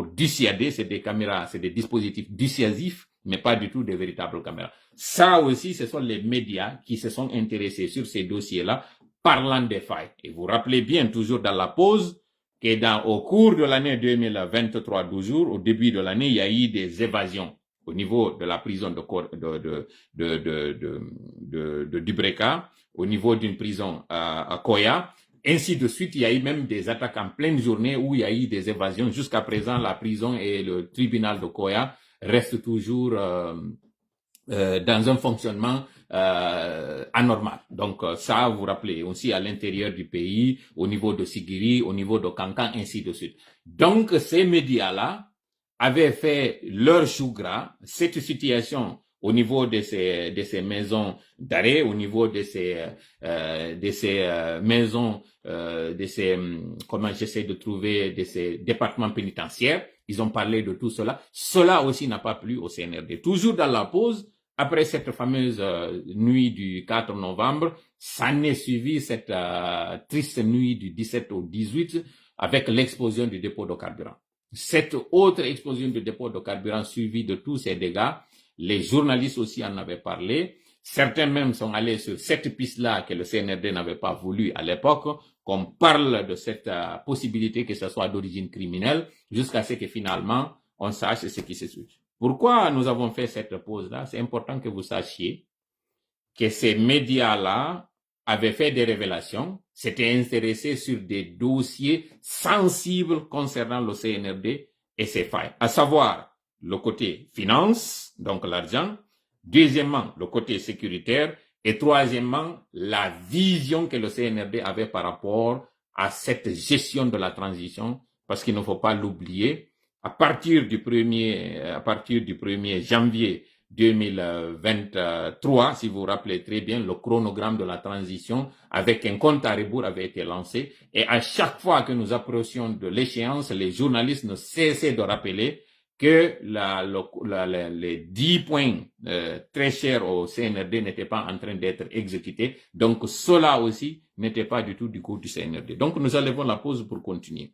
dissuader, c'est des dispositifs dissuasifs, mais pas du tout des véritables caméras. Ça aussi, ce sont les médias qui se sont intéressés sur ces dossiers-là, parlant des failles. Et vous rappelez bien, toujours dans la pause, que au cours de l'année 2023, 12 jours, au début de l'année, il y a eu des évasions au niveau de la prison de Dubreka, au niveau d'une prison à Koya. Ainsi de suite, il y a eu même des attaques en pleine journée où il y a eu des évasions. Jusqu'à présent, la prison et le tribunal de Koya restent toujours dans un fonctionnement anormal. Donc ça, vous rappelez, aussi à l'intérieur du pays, au niveau de Sigiri, au niveau de Kankan, ainsi de suite. Donc ces médias-là avaient fait leur chou gras. Cette situation au niveau de ces maisons d'arrêt, au niveau de ces maisons, comment j'essaie de trouver, de ces départements pénitentiaires, ils ont parlé de tout cela. Cela aussi n'a pas plu au CNRD. Toujours dans la pause, après cette fameuse nuit du 4 novembre, ça n'est suivi cette triste nuit du 17 au 18 avec l'explosion du dépôt de carburant. Cette autre explosion du dépôt de carburant suivie de tous ces dégâts, les journalistes aussi en avaient parlé. Certains même sont allés sur cette piste-là que le CNRD n'avait pas voulu à l'époque, qu'on parle de cette possibilité que ce soit d'origine criminelle, jusqu'à ce que finalement on sache ce qui se suit. Pourquoi nous avons fait cette pause-là? C'est important que vous sachiez que ces médias-là avaient fait des révélations, s'étaient intéressés sur des dossiers sensibles concernant le CNRD et ses failles, à savoir le côté finance, donc l'argent, deuxièmement, le côté sécuritaire, et troisièmement, la vision que le CNRD avait par rapport à cette gestion de la transition, parce qu'il ne faut pas l'oublier, à partir du 1er janvier 2023, si vous vous rappelez très bien, le chronogramme de la transition avec un compte à rebours avait été lancé, et à chaque fois que nous approchions de l'échéance, les journalistes ne cessaient de rappeler que les 10 points très chers au CNRD n'étaient pas en train d'être exécutés. Donc cela aussi n'était pas du tout du coup du CNRD. Donc nous enlevons la pause pour continuer.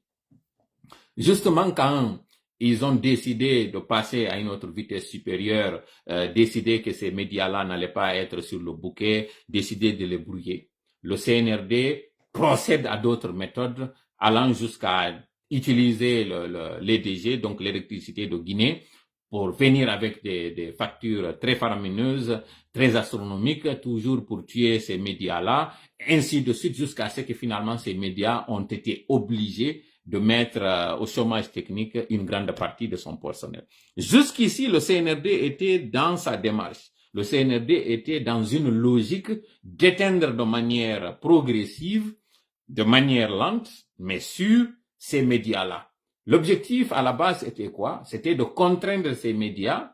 Justement, quand ils ont décidé de passer à une autre vitesse supérieure, décider que ces médias-là n'allaient pas être sur le bouquet, décider de les brouiller, le CNRD procède à d'autres méthodes allant jusqu'à utiliser l'EDG, donc l'électricité de Guinée, pour venir avec des factures très faramineuses, très astronomiques, toujours pour tuer ces médias-là, ainsi de suite, jusqu'à ce que finalement ces médias ont été obligés de mettre au chômage technique une grande partie de son personnel. Jusqu'ici, le CNRD était dans sa démarche. Le CNRD était dans une logique d'éteindre de manière progressive, de manière lente, mais sûre, ces médias-là. L'objectif à la base était quoi? C'était de contraindre ces médias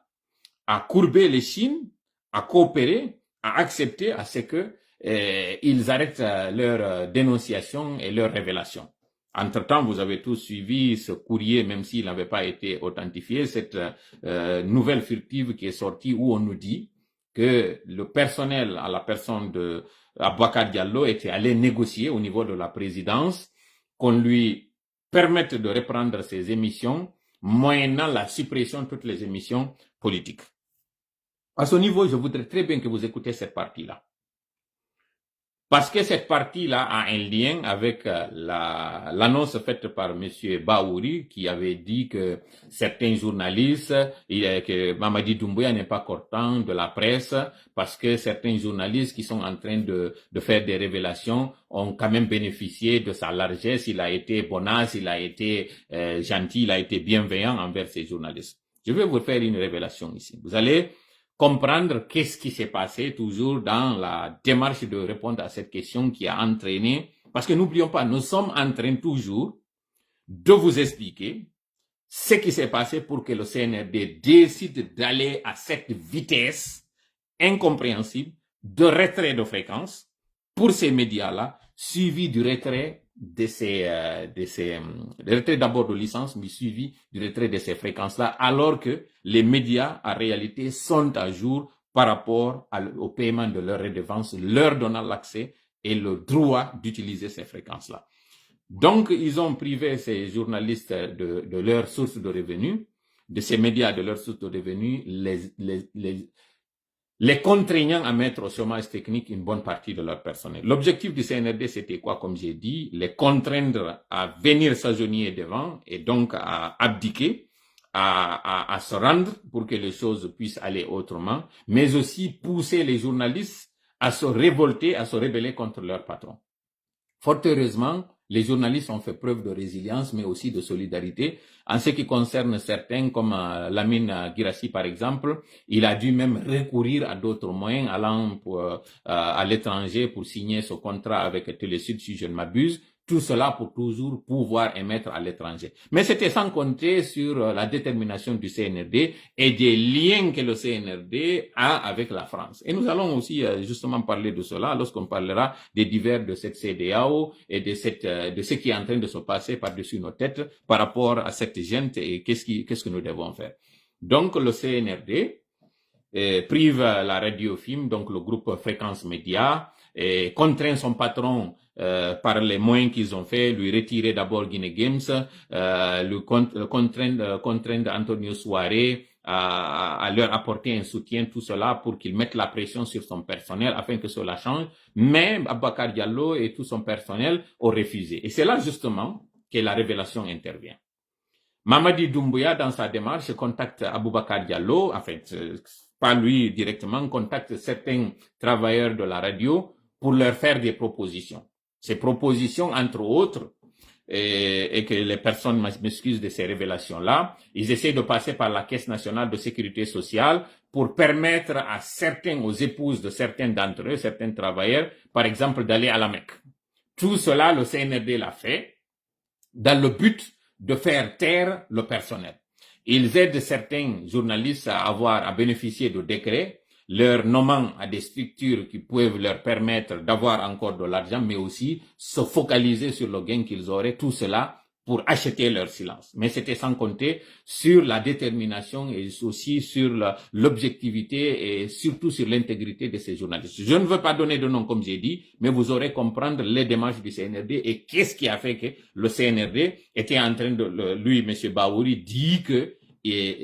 à courber les chines, à coopérer, à accepter à ce que ils arrêtent leur dénonciation et leur révélation. Entre-temps, vous avez tous suivi ce courrier, même s'il n'avait pas été authentifié, cette nouvelle furtive qui est sortie où on nous dit que le personnel à la personne de Aboubacar Diallo était allé négocier au niveau de la présidence, qu'on lui permettre de reprendre ces émissions, moyennant la suppression de toutes les émissions politiques. À ce niveau, je voudrais très bien que vous écoutez cette partie-là. Parce que cette partie-là a un lien avec l'annonce faite par monsieur Baouri, qui avait dit que certains journalistes, que Mamadi Doumbouya n'est pas content de la presse, parce que certains journalistes qui sont en train de faire des révélations ont quand même bénéficié de sa largesse. Il a été bonasse, il a été gentil, il a été bienveillant envers ces journalistes. Je vais vous faire une révélation ici. Vous allez comprendre qu'est-ce qui s'est passé toujours dans la démarche de répondre à cette question qui a entraîné, parce que n'oublions pas, nous sommes en train toujours de vous expliquer ce qui s'est passé pour que le CNRD décide d'aller à cette vitesse incompréhensible de retrait de fréquence pour ces médias-là, suivi du retrait le retrait d'abord de licence, mais suivi du retrait de ces fréquences-là, alors que les médias, en réalité, sont à jour par rapport au paiement de leurs redevances, leur donnant l'accès et le droit d'utiliser ces fréquences-là. Donc, ils ont privé ces journalistes de leur source de revenus, de ces médias de leur source de revenus, les contraignant à mettre au chômage technique une bonne partie de leur personnel. L'objectif du CNRD, c'était quoi, comme j'ai dit? Les contraindre à venir s'agenouiller devant et donc à abdiquer, à se rendre pour que les choses puissent aller autrement, mais aussi pousser les journalistes à se révolter, à se rebeller contre leur patron. Fort heureusement, les journalistes ont fait preuve de résilience, mais aussi de solidarité. En ce qui concerne certains, comme Lamine Guirassy par exemple, il a dû même recourir à d'autres moyens, allant à l'étranger pour signer ce contrat avec Télésud, si je ne m'abuse. Tout cela pour toujours pouvoir émettre à l'étranger. Mais c'était sans compter sur la détermination du CNRD et des liens que le CNRD a avec la France. Et nous allons aussi justement parler de cela lorsqu'on parlera des divers de cette CEDEAO et de ce qui est en train de se passer par-dessus nos têtes par rapport à cette gente et qu'est-ce que nous devons faire. Donc le CNRD prive la radio film, donc le groupe Fréquence Média, et contraint son patron par les moyens qu'ils ont fait, lui retirer d'abord Guinée Games, lui contraindre Antonio Souaré à leur apporter un soutien, tout cela pour qu'il mette la pression sur son personnel afin que cela change. Mais Abakar Diallo et tout son personnel ont refusé. Et c'est là justement que la révélation intervient. Mamadi Doumbouya, dans sa démarche, contacte Aboubakar Diallo, en fait, pas lui directement, contacte certains travailleurs de la radio pour leur faire des propositions. Ces propositions, entre autres, et que les personnes m'excusent de ces révélations-là, ils essaient de passer par la Caisse nationale de sécurité sociale pour permettre à certains, aux épouses de certains d'entre eux, certains travailleurs, par exemple, d'aller à la Mecque. Tout cela, le CNRD l'a fait dans le but de faire taire le personnel. Ils aident certains journalistes à bénéficier de décrets, leur nommant à des structures qui peuvent leur permettre d'avoir encore de l'argent, mais aussi se focaliser sur le gain qu'ils auraient, tout cela pour acheter leur silence. Mais c'était sans compter sur la détermination et aussi sur l'objectivité et surtout sur l'intégrité de ces journalistes. Je ne veux pas donner de nom comme j'ai dit, mais vous aurez comprendre les démarches du CNRD et qu'est-ce qui a fait que le CNRD était en train de, lui, M. Baouri, dit que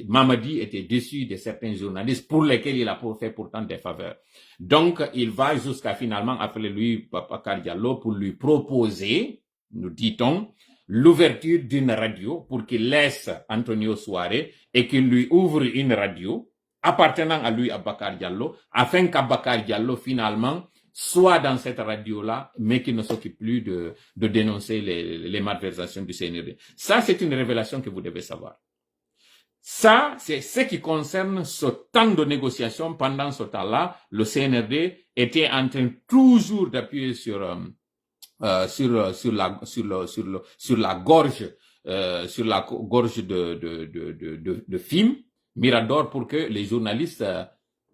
Mamadi était déçu de certains journalistes pour lesquels il a fait pourtant des faveurs. Donc, il va jusqu'à finalement appeler lui, Abakar Diallo, pour lui proposer, nous dit-on, l'ouverture d'une radio pour qu'il laisse Antonio Souaré et qu'il lui ouvre une radio appartenant à lui, Abakar Diallo, afin qu'Abakar Diallo, finalement, soit dans cette radio-là, mais qu'il ne s'occupe plus de dénoncer les malversations du CNRD. Ça, c'est une révélation que vous devez savoir. Ça, c'est ce qui concerne ce temps de négociation. Pendant ce temps-là, le CNRD était en train toujours d'appuyer sur la gorge de film, Mirador, pour que les journalistes,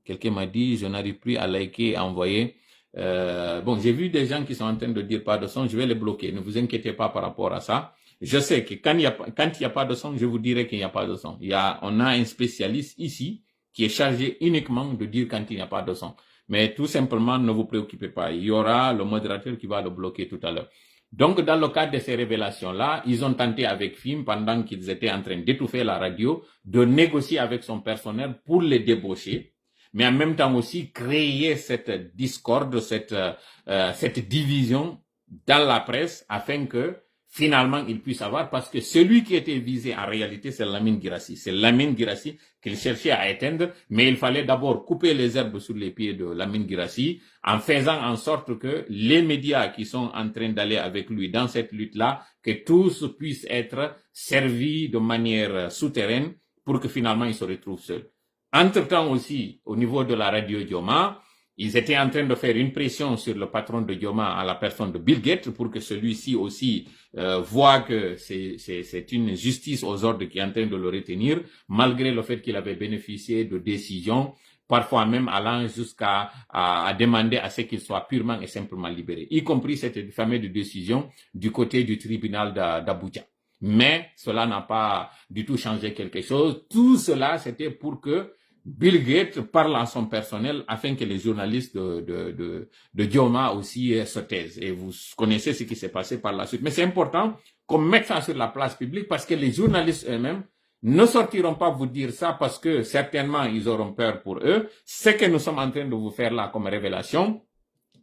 quelqu'un m'a dit, je n'arrive plus à liker, à envoyer. Bon, j'ai vu des gens qui sont en train de dire pas de son, je vais les bloquer. Ne vous inquiétez pas par rapport à ça. Je sais que quand il y a pas de son, je vous dirai qu'il n'y a pas de son. On a un spécialiste ici qui est chargé uniquement de dire quand il n'y a pas de son. Mais tout simplement, ne vous préoccupez pas. Il y aura le modérateur qui va le bloquer tout à l'heure. Donc, dans le cadre de ces révélations-là, ils ont tenté avec FIM, pendant qu'ils étaient en train d'étouffer la radio, de négocier avec son personnel pour les débaucher, mais en même temps aussi créer cette discorde, cette division dans la presse afin que finalement ils puissent avoir, parce que celui qui était visé en réalité c'est Lamine Guirassy. C'est Lamine Guirassy qu'il cherchait à éteindre, mais il fallait d'abord couper les herbes sur les pieds de Lamine Guirassy en faisant en sorte que les médias qui sont en train d'aller avec lui dans cette lutte-là, que tous puissent être servis de manière souterraine pour que finalement il se retrouve seul. Entre-temps aussi, au niveau de la radio Dioma, ils étaient en train de faire une pression sur le patron de Dioma à la personne de Bill Gates pour que celui-ci aussi voit que c'est une justice aux ordres qui est en train de le retenir, malgré le fait qu'il avait bénéficié de décisions, parfois même allant jusqu'à à demander à ce qu'il soit purement et simplement libéré, y compris cette fameuse décision du côté du tribunal d'Abuja. Mais cela n'a pas du tout changé quelque chose. Tout cela, c'était pour que Bill Gates parle à son personnel afin que les journalistes de Dioma aussi se taisent. Et vous connaissez ce qui s'est passé par la suite. Mais c'est important qu'on mette ça sur la place publique parce que les journalistes eux-mêmes ne sortiront pas vous dire ça parce que certainement ils auront peur pour eux. Ce que nous sommes en train de vous faire là comme révélation,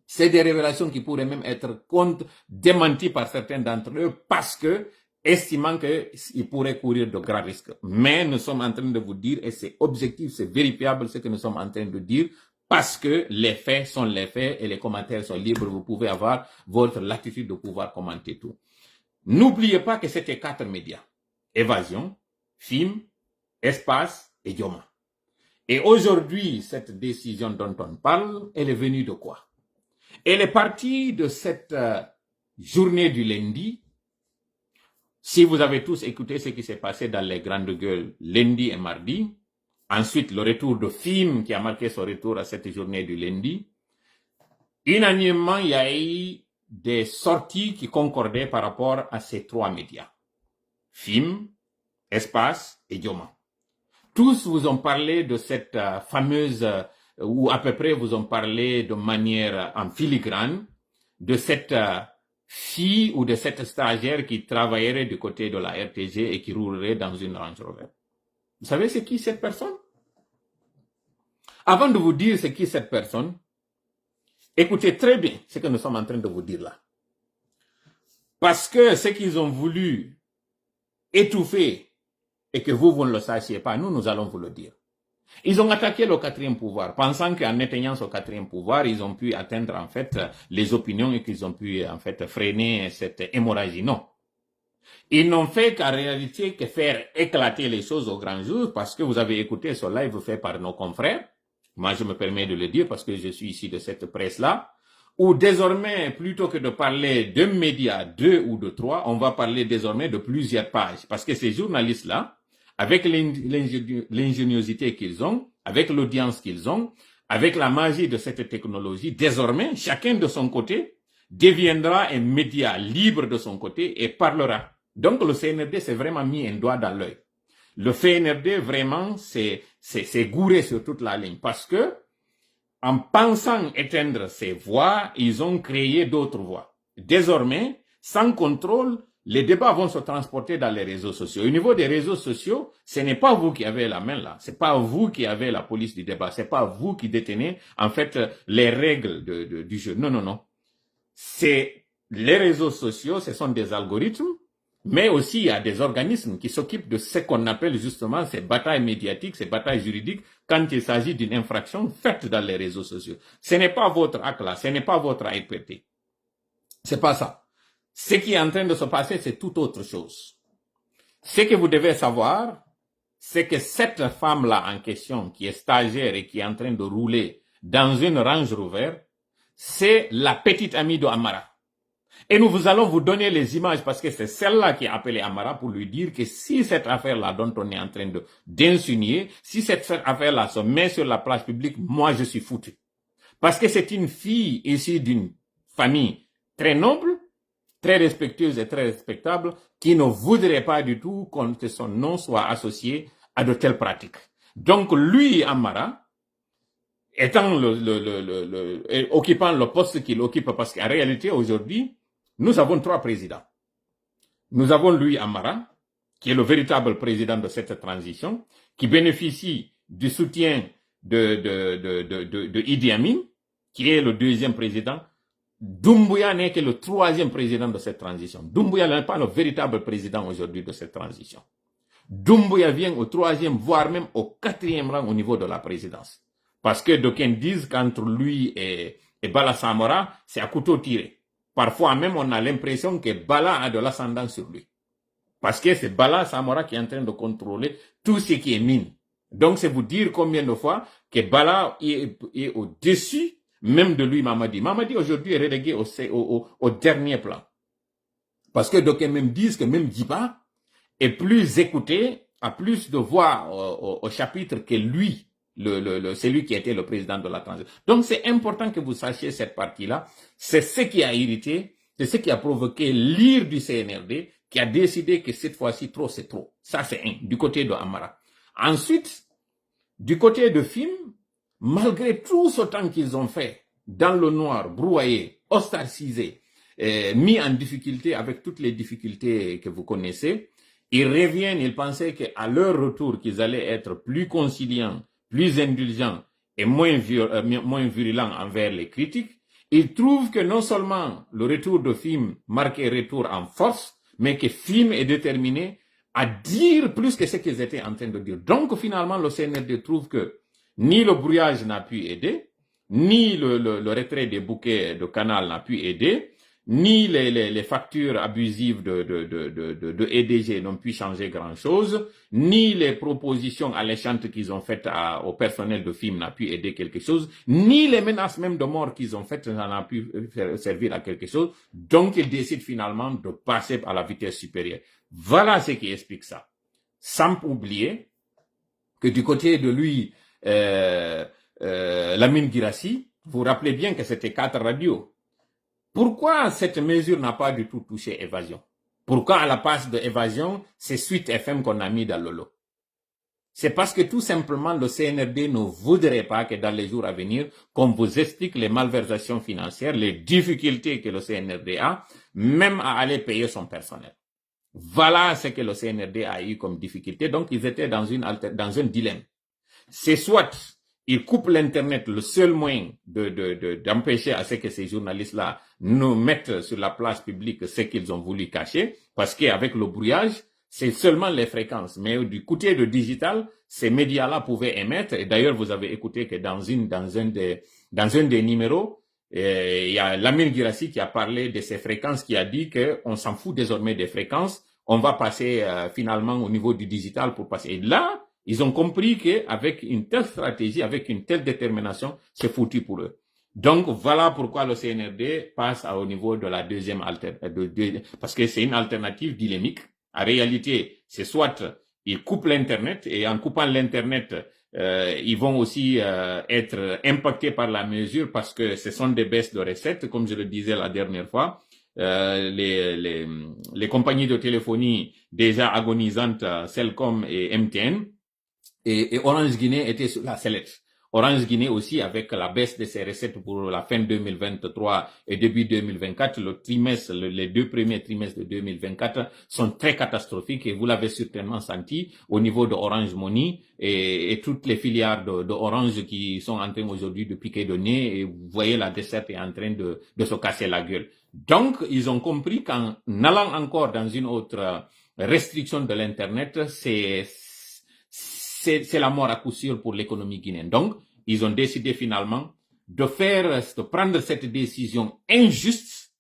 c'est des révélations qui pourraient même être démenties par certains d'entre eux parce que estimant qu'ils pourraient courir de grands risques. Mais nous sommes en train de vous dire, et c'est objectif, c'est vérifiable ce que nous sommes en train de dire, parce que les faits sont les faits et les commentaires sont libres. Vous pouvez avoir votre latitude de pouvoir commenter tout. N'oubliez pas que c'était 4 médias. Évasion, FIM, Espace et Dioma. Et aujourd'hui, cette décision dont on parle, elle est venue de quoi? Elle est partie de cette journée du lundi. Si vous avez tous écouté ce qui s'est passé dans les grandes gueules lundi et mardi, ensuite le retour de FIM qui a marqué son retour à cette journée du lundi, unanimement, il y a eu des sorties qui concordaient par rapport à ces 3 médias. FIM, Espace et Dioma. Tous vous ont parlé de cette fameuse, ou à peu près vous ont parlé de manière en filigrane, de cette fille ou de cette stagiaire qui travaillerait du côté de la RTG et qui roulerait dans une Range Rover. Vous savez c'est qui cette personne? Avant de vous dire c'est qui cette personne, écoutez très bien ce que nous sommes en train de vous dire là. Parce que ce qu'ils ont voulu étouffer et que vous ne le sachiez pas, nous allons vous le dire. Ils ont attaqué le 4e pouvoir, pensant qu'en éteignant ce 4e pouvoir, ils ont pu atteindre en fait les opinions et qu'ils ont pu en fait freiner cette hémorragie. Non. Ils n'ont fait qu'en réalité que faire éclater les choses au grand jour parce que vous avez écouté ce live fait par nos confrères. Moi, je me permets de le dire parce que je suis ici de cette presse-là, où désormais, plutôt que de parler de médias, 2 ou de 3, on va parler désormais de plusieurs pages. Parce que ces journalistes-là, avec l'ingéniosité qu'ils ont, avec l'audience qu'ils ont, avec la magie de cette technologie, désormais, chacun de son côté deviendra un média libre de son côté et parlera. Donc le CNRD s'est vraiment mis un doigt dans l'œil. Le CNRD vraiment s'est gouré sur toute la ligne parce que en pensant éteindre ces voix, ils ont créé d'autres voix. Désormais, sans contrôle, les débats vont se transporter dans les réseaux sociaux. Au niveau des réseaux sociaux, ce n'est pas vous qui avez la main là. C'est pas vous qui avez la police du débat. C'est pas vous qui détenez, en fait, les règles du jeu. Non, non, non. C'est les réseaux sociaux, ce sont des algorithmes, mais aussi il y a des organismes qui s'occupent de ce qu'on appelle justement ces batailles médiatiques, ces batailles juridiques, quand il s'agit d'une infraction faite dans les réseaux sociaux. Ce n'est pas votre acte là, ce n'est pas votre AIPT. C'est pas ça. Ce qui est en train de se passer, c'est tout autre chose. Ce que vous devez savoir, c'est que cette femme-là en question, qui est stagiaire et qui est en train de rouler dans une Range Rover, c'est la petite amie de Amara. Et nous allons vous donner les images parce que c'est celle-là qui a appelé Amara pour lui dire que si cette affaire-là dont on est en train d'insinuer, si cette affaire-là se met sur la place publique, moi je suis foutu. Parce que c'est une fille issue d'une famille très noble, très respectueuse et très respectable, qui ne voudrait pas du tout que son nom soit associé à de telles pratiques. Donc lui, Amara, étant occupant le poste qu'il occupe, parce qu'en réalité aujourd'hui, nous avons 3 présidents. Nous avons Louis Amara, qui est le véritable président de cette transition, qui bénéficie du soutien de Idi Amin, qui est le 2e président. Doumbouya n'est que le 3e président de cette transition. Doumbouya n'est pas le véritable président aujourd'hui de cette transition. Doumbouya vient au 3e, voire même au 4e rang au niveau de la présidence. Parce que d'aucuns disent qu'entre lui et Bala Samora, c'est à couteau tiré. Parfois même, on a l'impression que Bala a de l'ascendant sur lui. Parce que c'est Bala Samora qui est en train de contrôler tout ce qui est mine. Donc, c'est vous dire combien de fois que Bala est au-dessus même de lui, Mamadi. Mamadi, aujourd'hui, est relégué au dernier plan. Parce que d'aucuns même disent que même Djiba est plus écouté, a plus de voix au chapitre que lui, celui qui était le président de la transition. Donc, c'est important que vous sachiez cette partie-là. C'est ce qui a irrité, c'est ce qui a provoqué l'ire du CNRD, qui a décidé que cette fois-ci, trop, c'est trop. Ça, c'est un, du côté de Amara. Ensuite, du côté de FIM, malgré tout ce temps qu'ils ont fait, dans le noir, brouillé, ostracisé, mis en difficulté avec toutes les difficultés que vous connaissez, ils reviennent, ils pensaient qu'à leur retour, qu'ils allaient être plus conciliants, plus indulgents et moins virulents envers les critiques. Ils trouvent que non seulement le retour de FIM marque un retour en force, mais que FIM est déterminé à dire plus que ce qu'ils étaient en train de dire. Donc, finalement, le CNRD trouve que ni le brouillage n'a pu aider, ni le retrait des bouquets de canal n'a pu aider, ni les factures abusives de EDG n'ont pu changer grand-chose, ni les propositions alléchantes qu'ils ont faites au personnel de FIM n'a pu aider quelque chose, ni les menaces même de mort qu'ils ont faites n'en a pu servir à quelque chose. Donc, ils décident finalement de passer à la vitesse supérieure. Voilà ce qui explique ça. Sans oublier que du côté de lui, Lamine Guirassy, vous vous rappelez bien que c'était 4 radios. Pourquoi cette mesure n'a pas du tout touché Évasion? Pourquoi à la place de Évasion, c'est Suite FM qu'on a mis dans le lot? C'est parce que tout simplement le CNRD ne voudrait pas que dans les jours à venir, qu'on vous explique les malversations financières, les difficultés que le CNRD a, même à aller payer son personnel. Voilà ce que le CNRD a eu comme difficulté. Donc, ils étaient dans un dilemme. C'est soit ils coupent l'Internet, le seul moyen d'empêcher à ce que ces journalistes-là nous mettent sur la place publique ce qu'ils ont voulu cacher, parce qu'avec le brouillage, c'est seulement les fréquences. Mais du côté de digital, ces médias-là pouvaient émettre. Et d'ailleurs, vous avez écouté que dans un des numéros, il y a Lamine Guirassy qui a parlé de ces fréquences, qui a dit qu'on s'en fout désormais des fréquences. On va passer finalement au niveau du digital pour passer. Et là, ils ont compris qu'avec une telle stratégie, avec une telle détermination, c'est foutu pour eux. Donc, voilà pourquoi le CNRD passe au niveau de la deuxième alternative, parce que c'est une alternative dilemmique. En réalité, c'est soit ils coupent l'Internet, et en coupant l'Internet, ils vont aussi être impactés par la mesure, parce que ce sont des baisses de recettes, comme je le disais la dernière fois. Les compagnies de téléphonie déjà agonisantes, Cellcom et MTN, et Orange Guinée était sur la sellette. Orange Guinée aussi, avec la baisse de ses recettes pour la fin 2023 et début 2024, les 2 premiers trimestres de 2024 sont très catastrophiques, et vous l'avez certainement senti au niveau de Orange Money et toutes les filiales de Orange qui sont en train aujourd'hui de piquer de nez, et vous voyez la desserte est en train de se casser la gueule. Donc, ils ont compris qu'en allant encore dans une autre restriction de l'Internet, c'est la mort à coup sûr pour l'économie guinéenne. Donc, ils ont décidé finalement de prendre cette décision injuste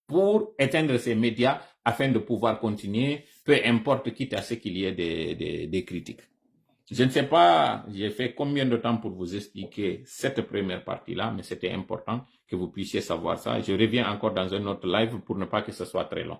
pour éteindre ces médias afin de pouvoir continuer, peu importe, quitte à ce qu'il y ait des critiques. Je ne sais pas, j'ai fait combien de temps pour vous expliquer cette première partie-là, mais c'était important que vous puissiez savoir ça. Je reviens encore dans un autre live pour ne pas que ce soit très long.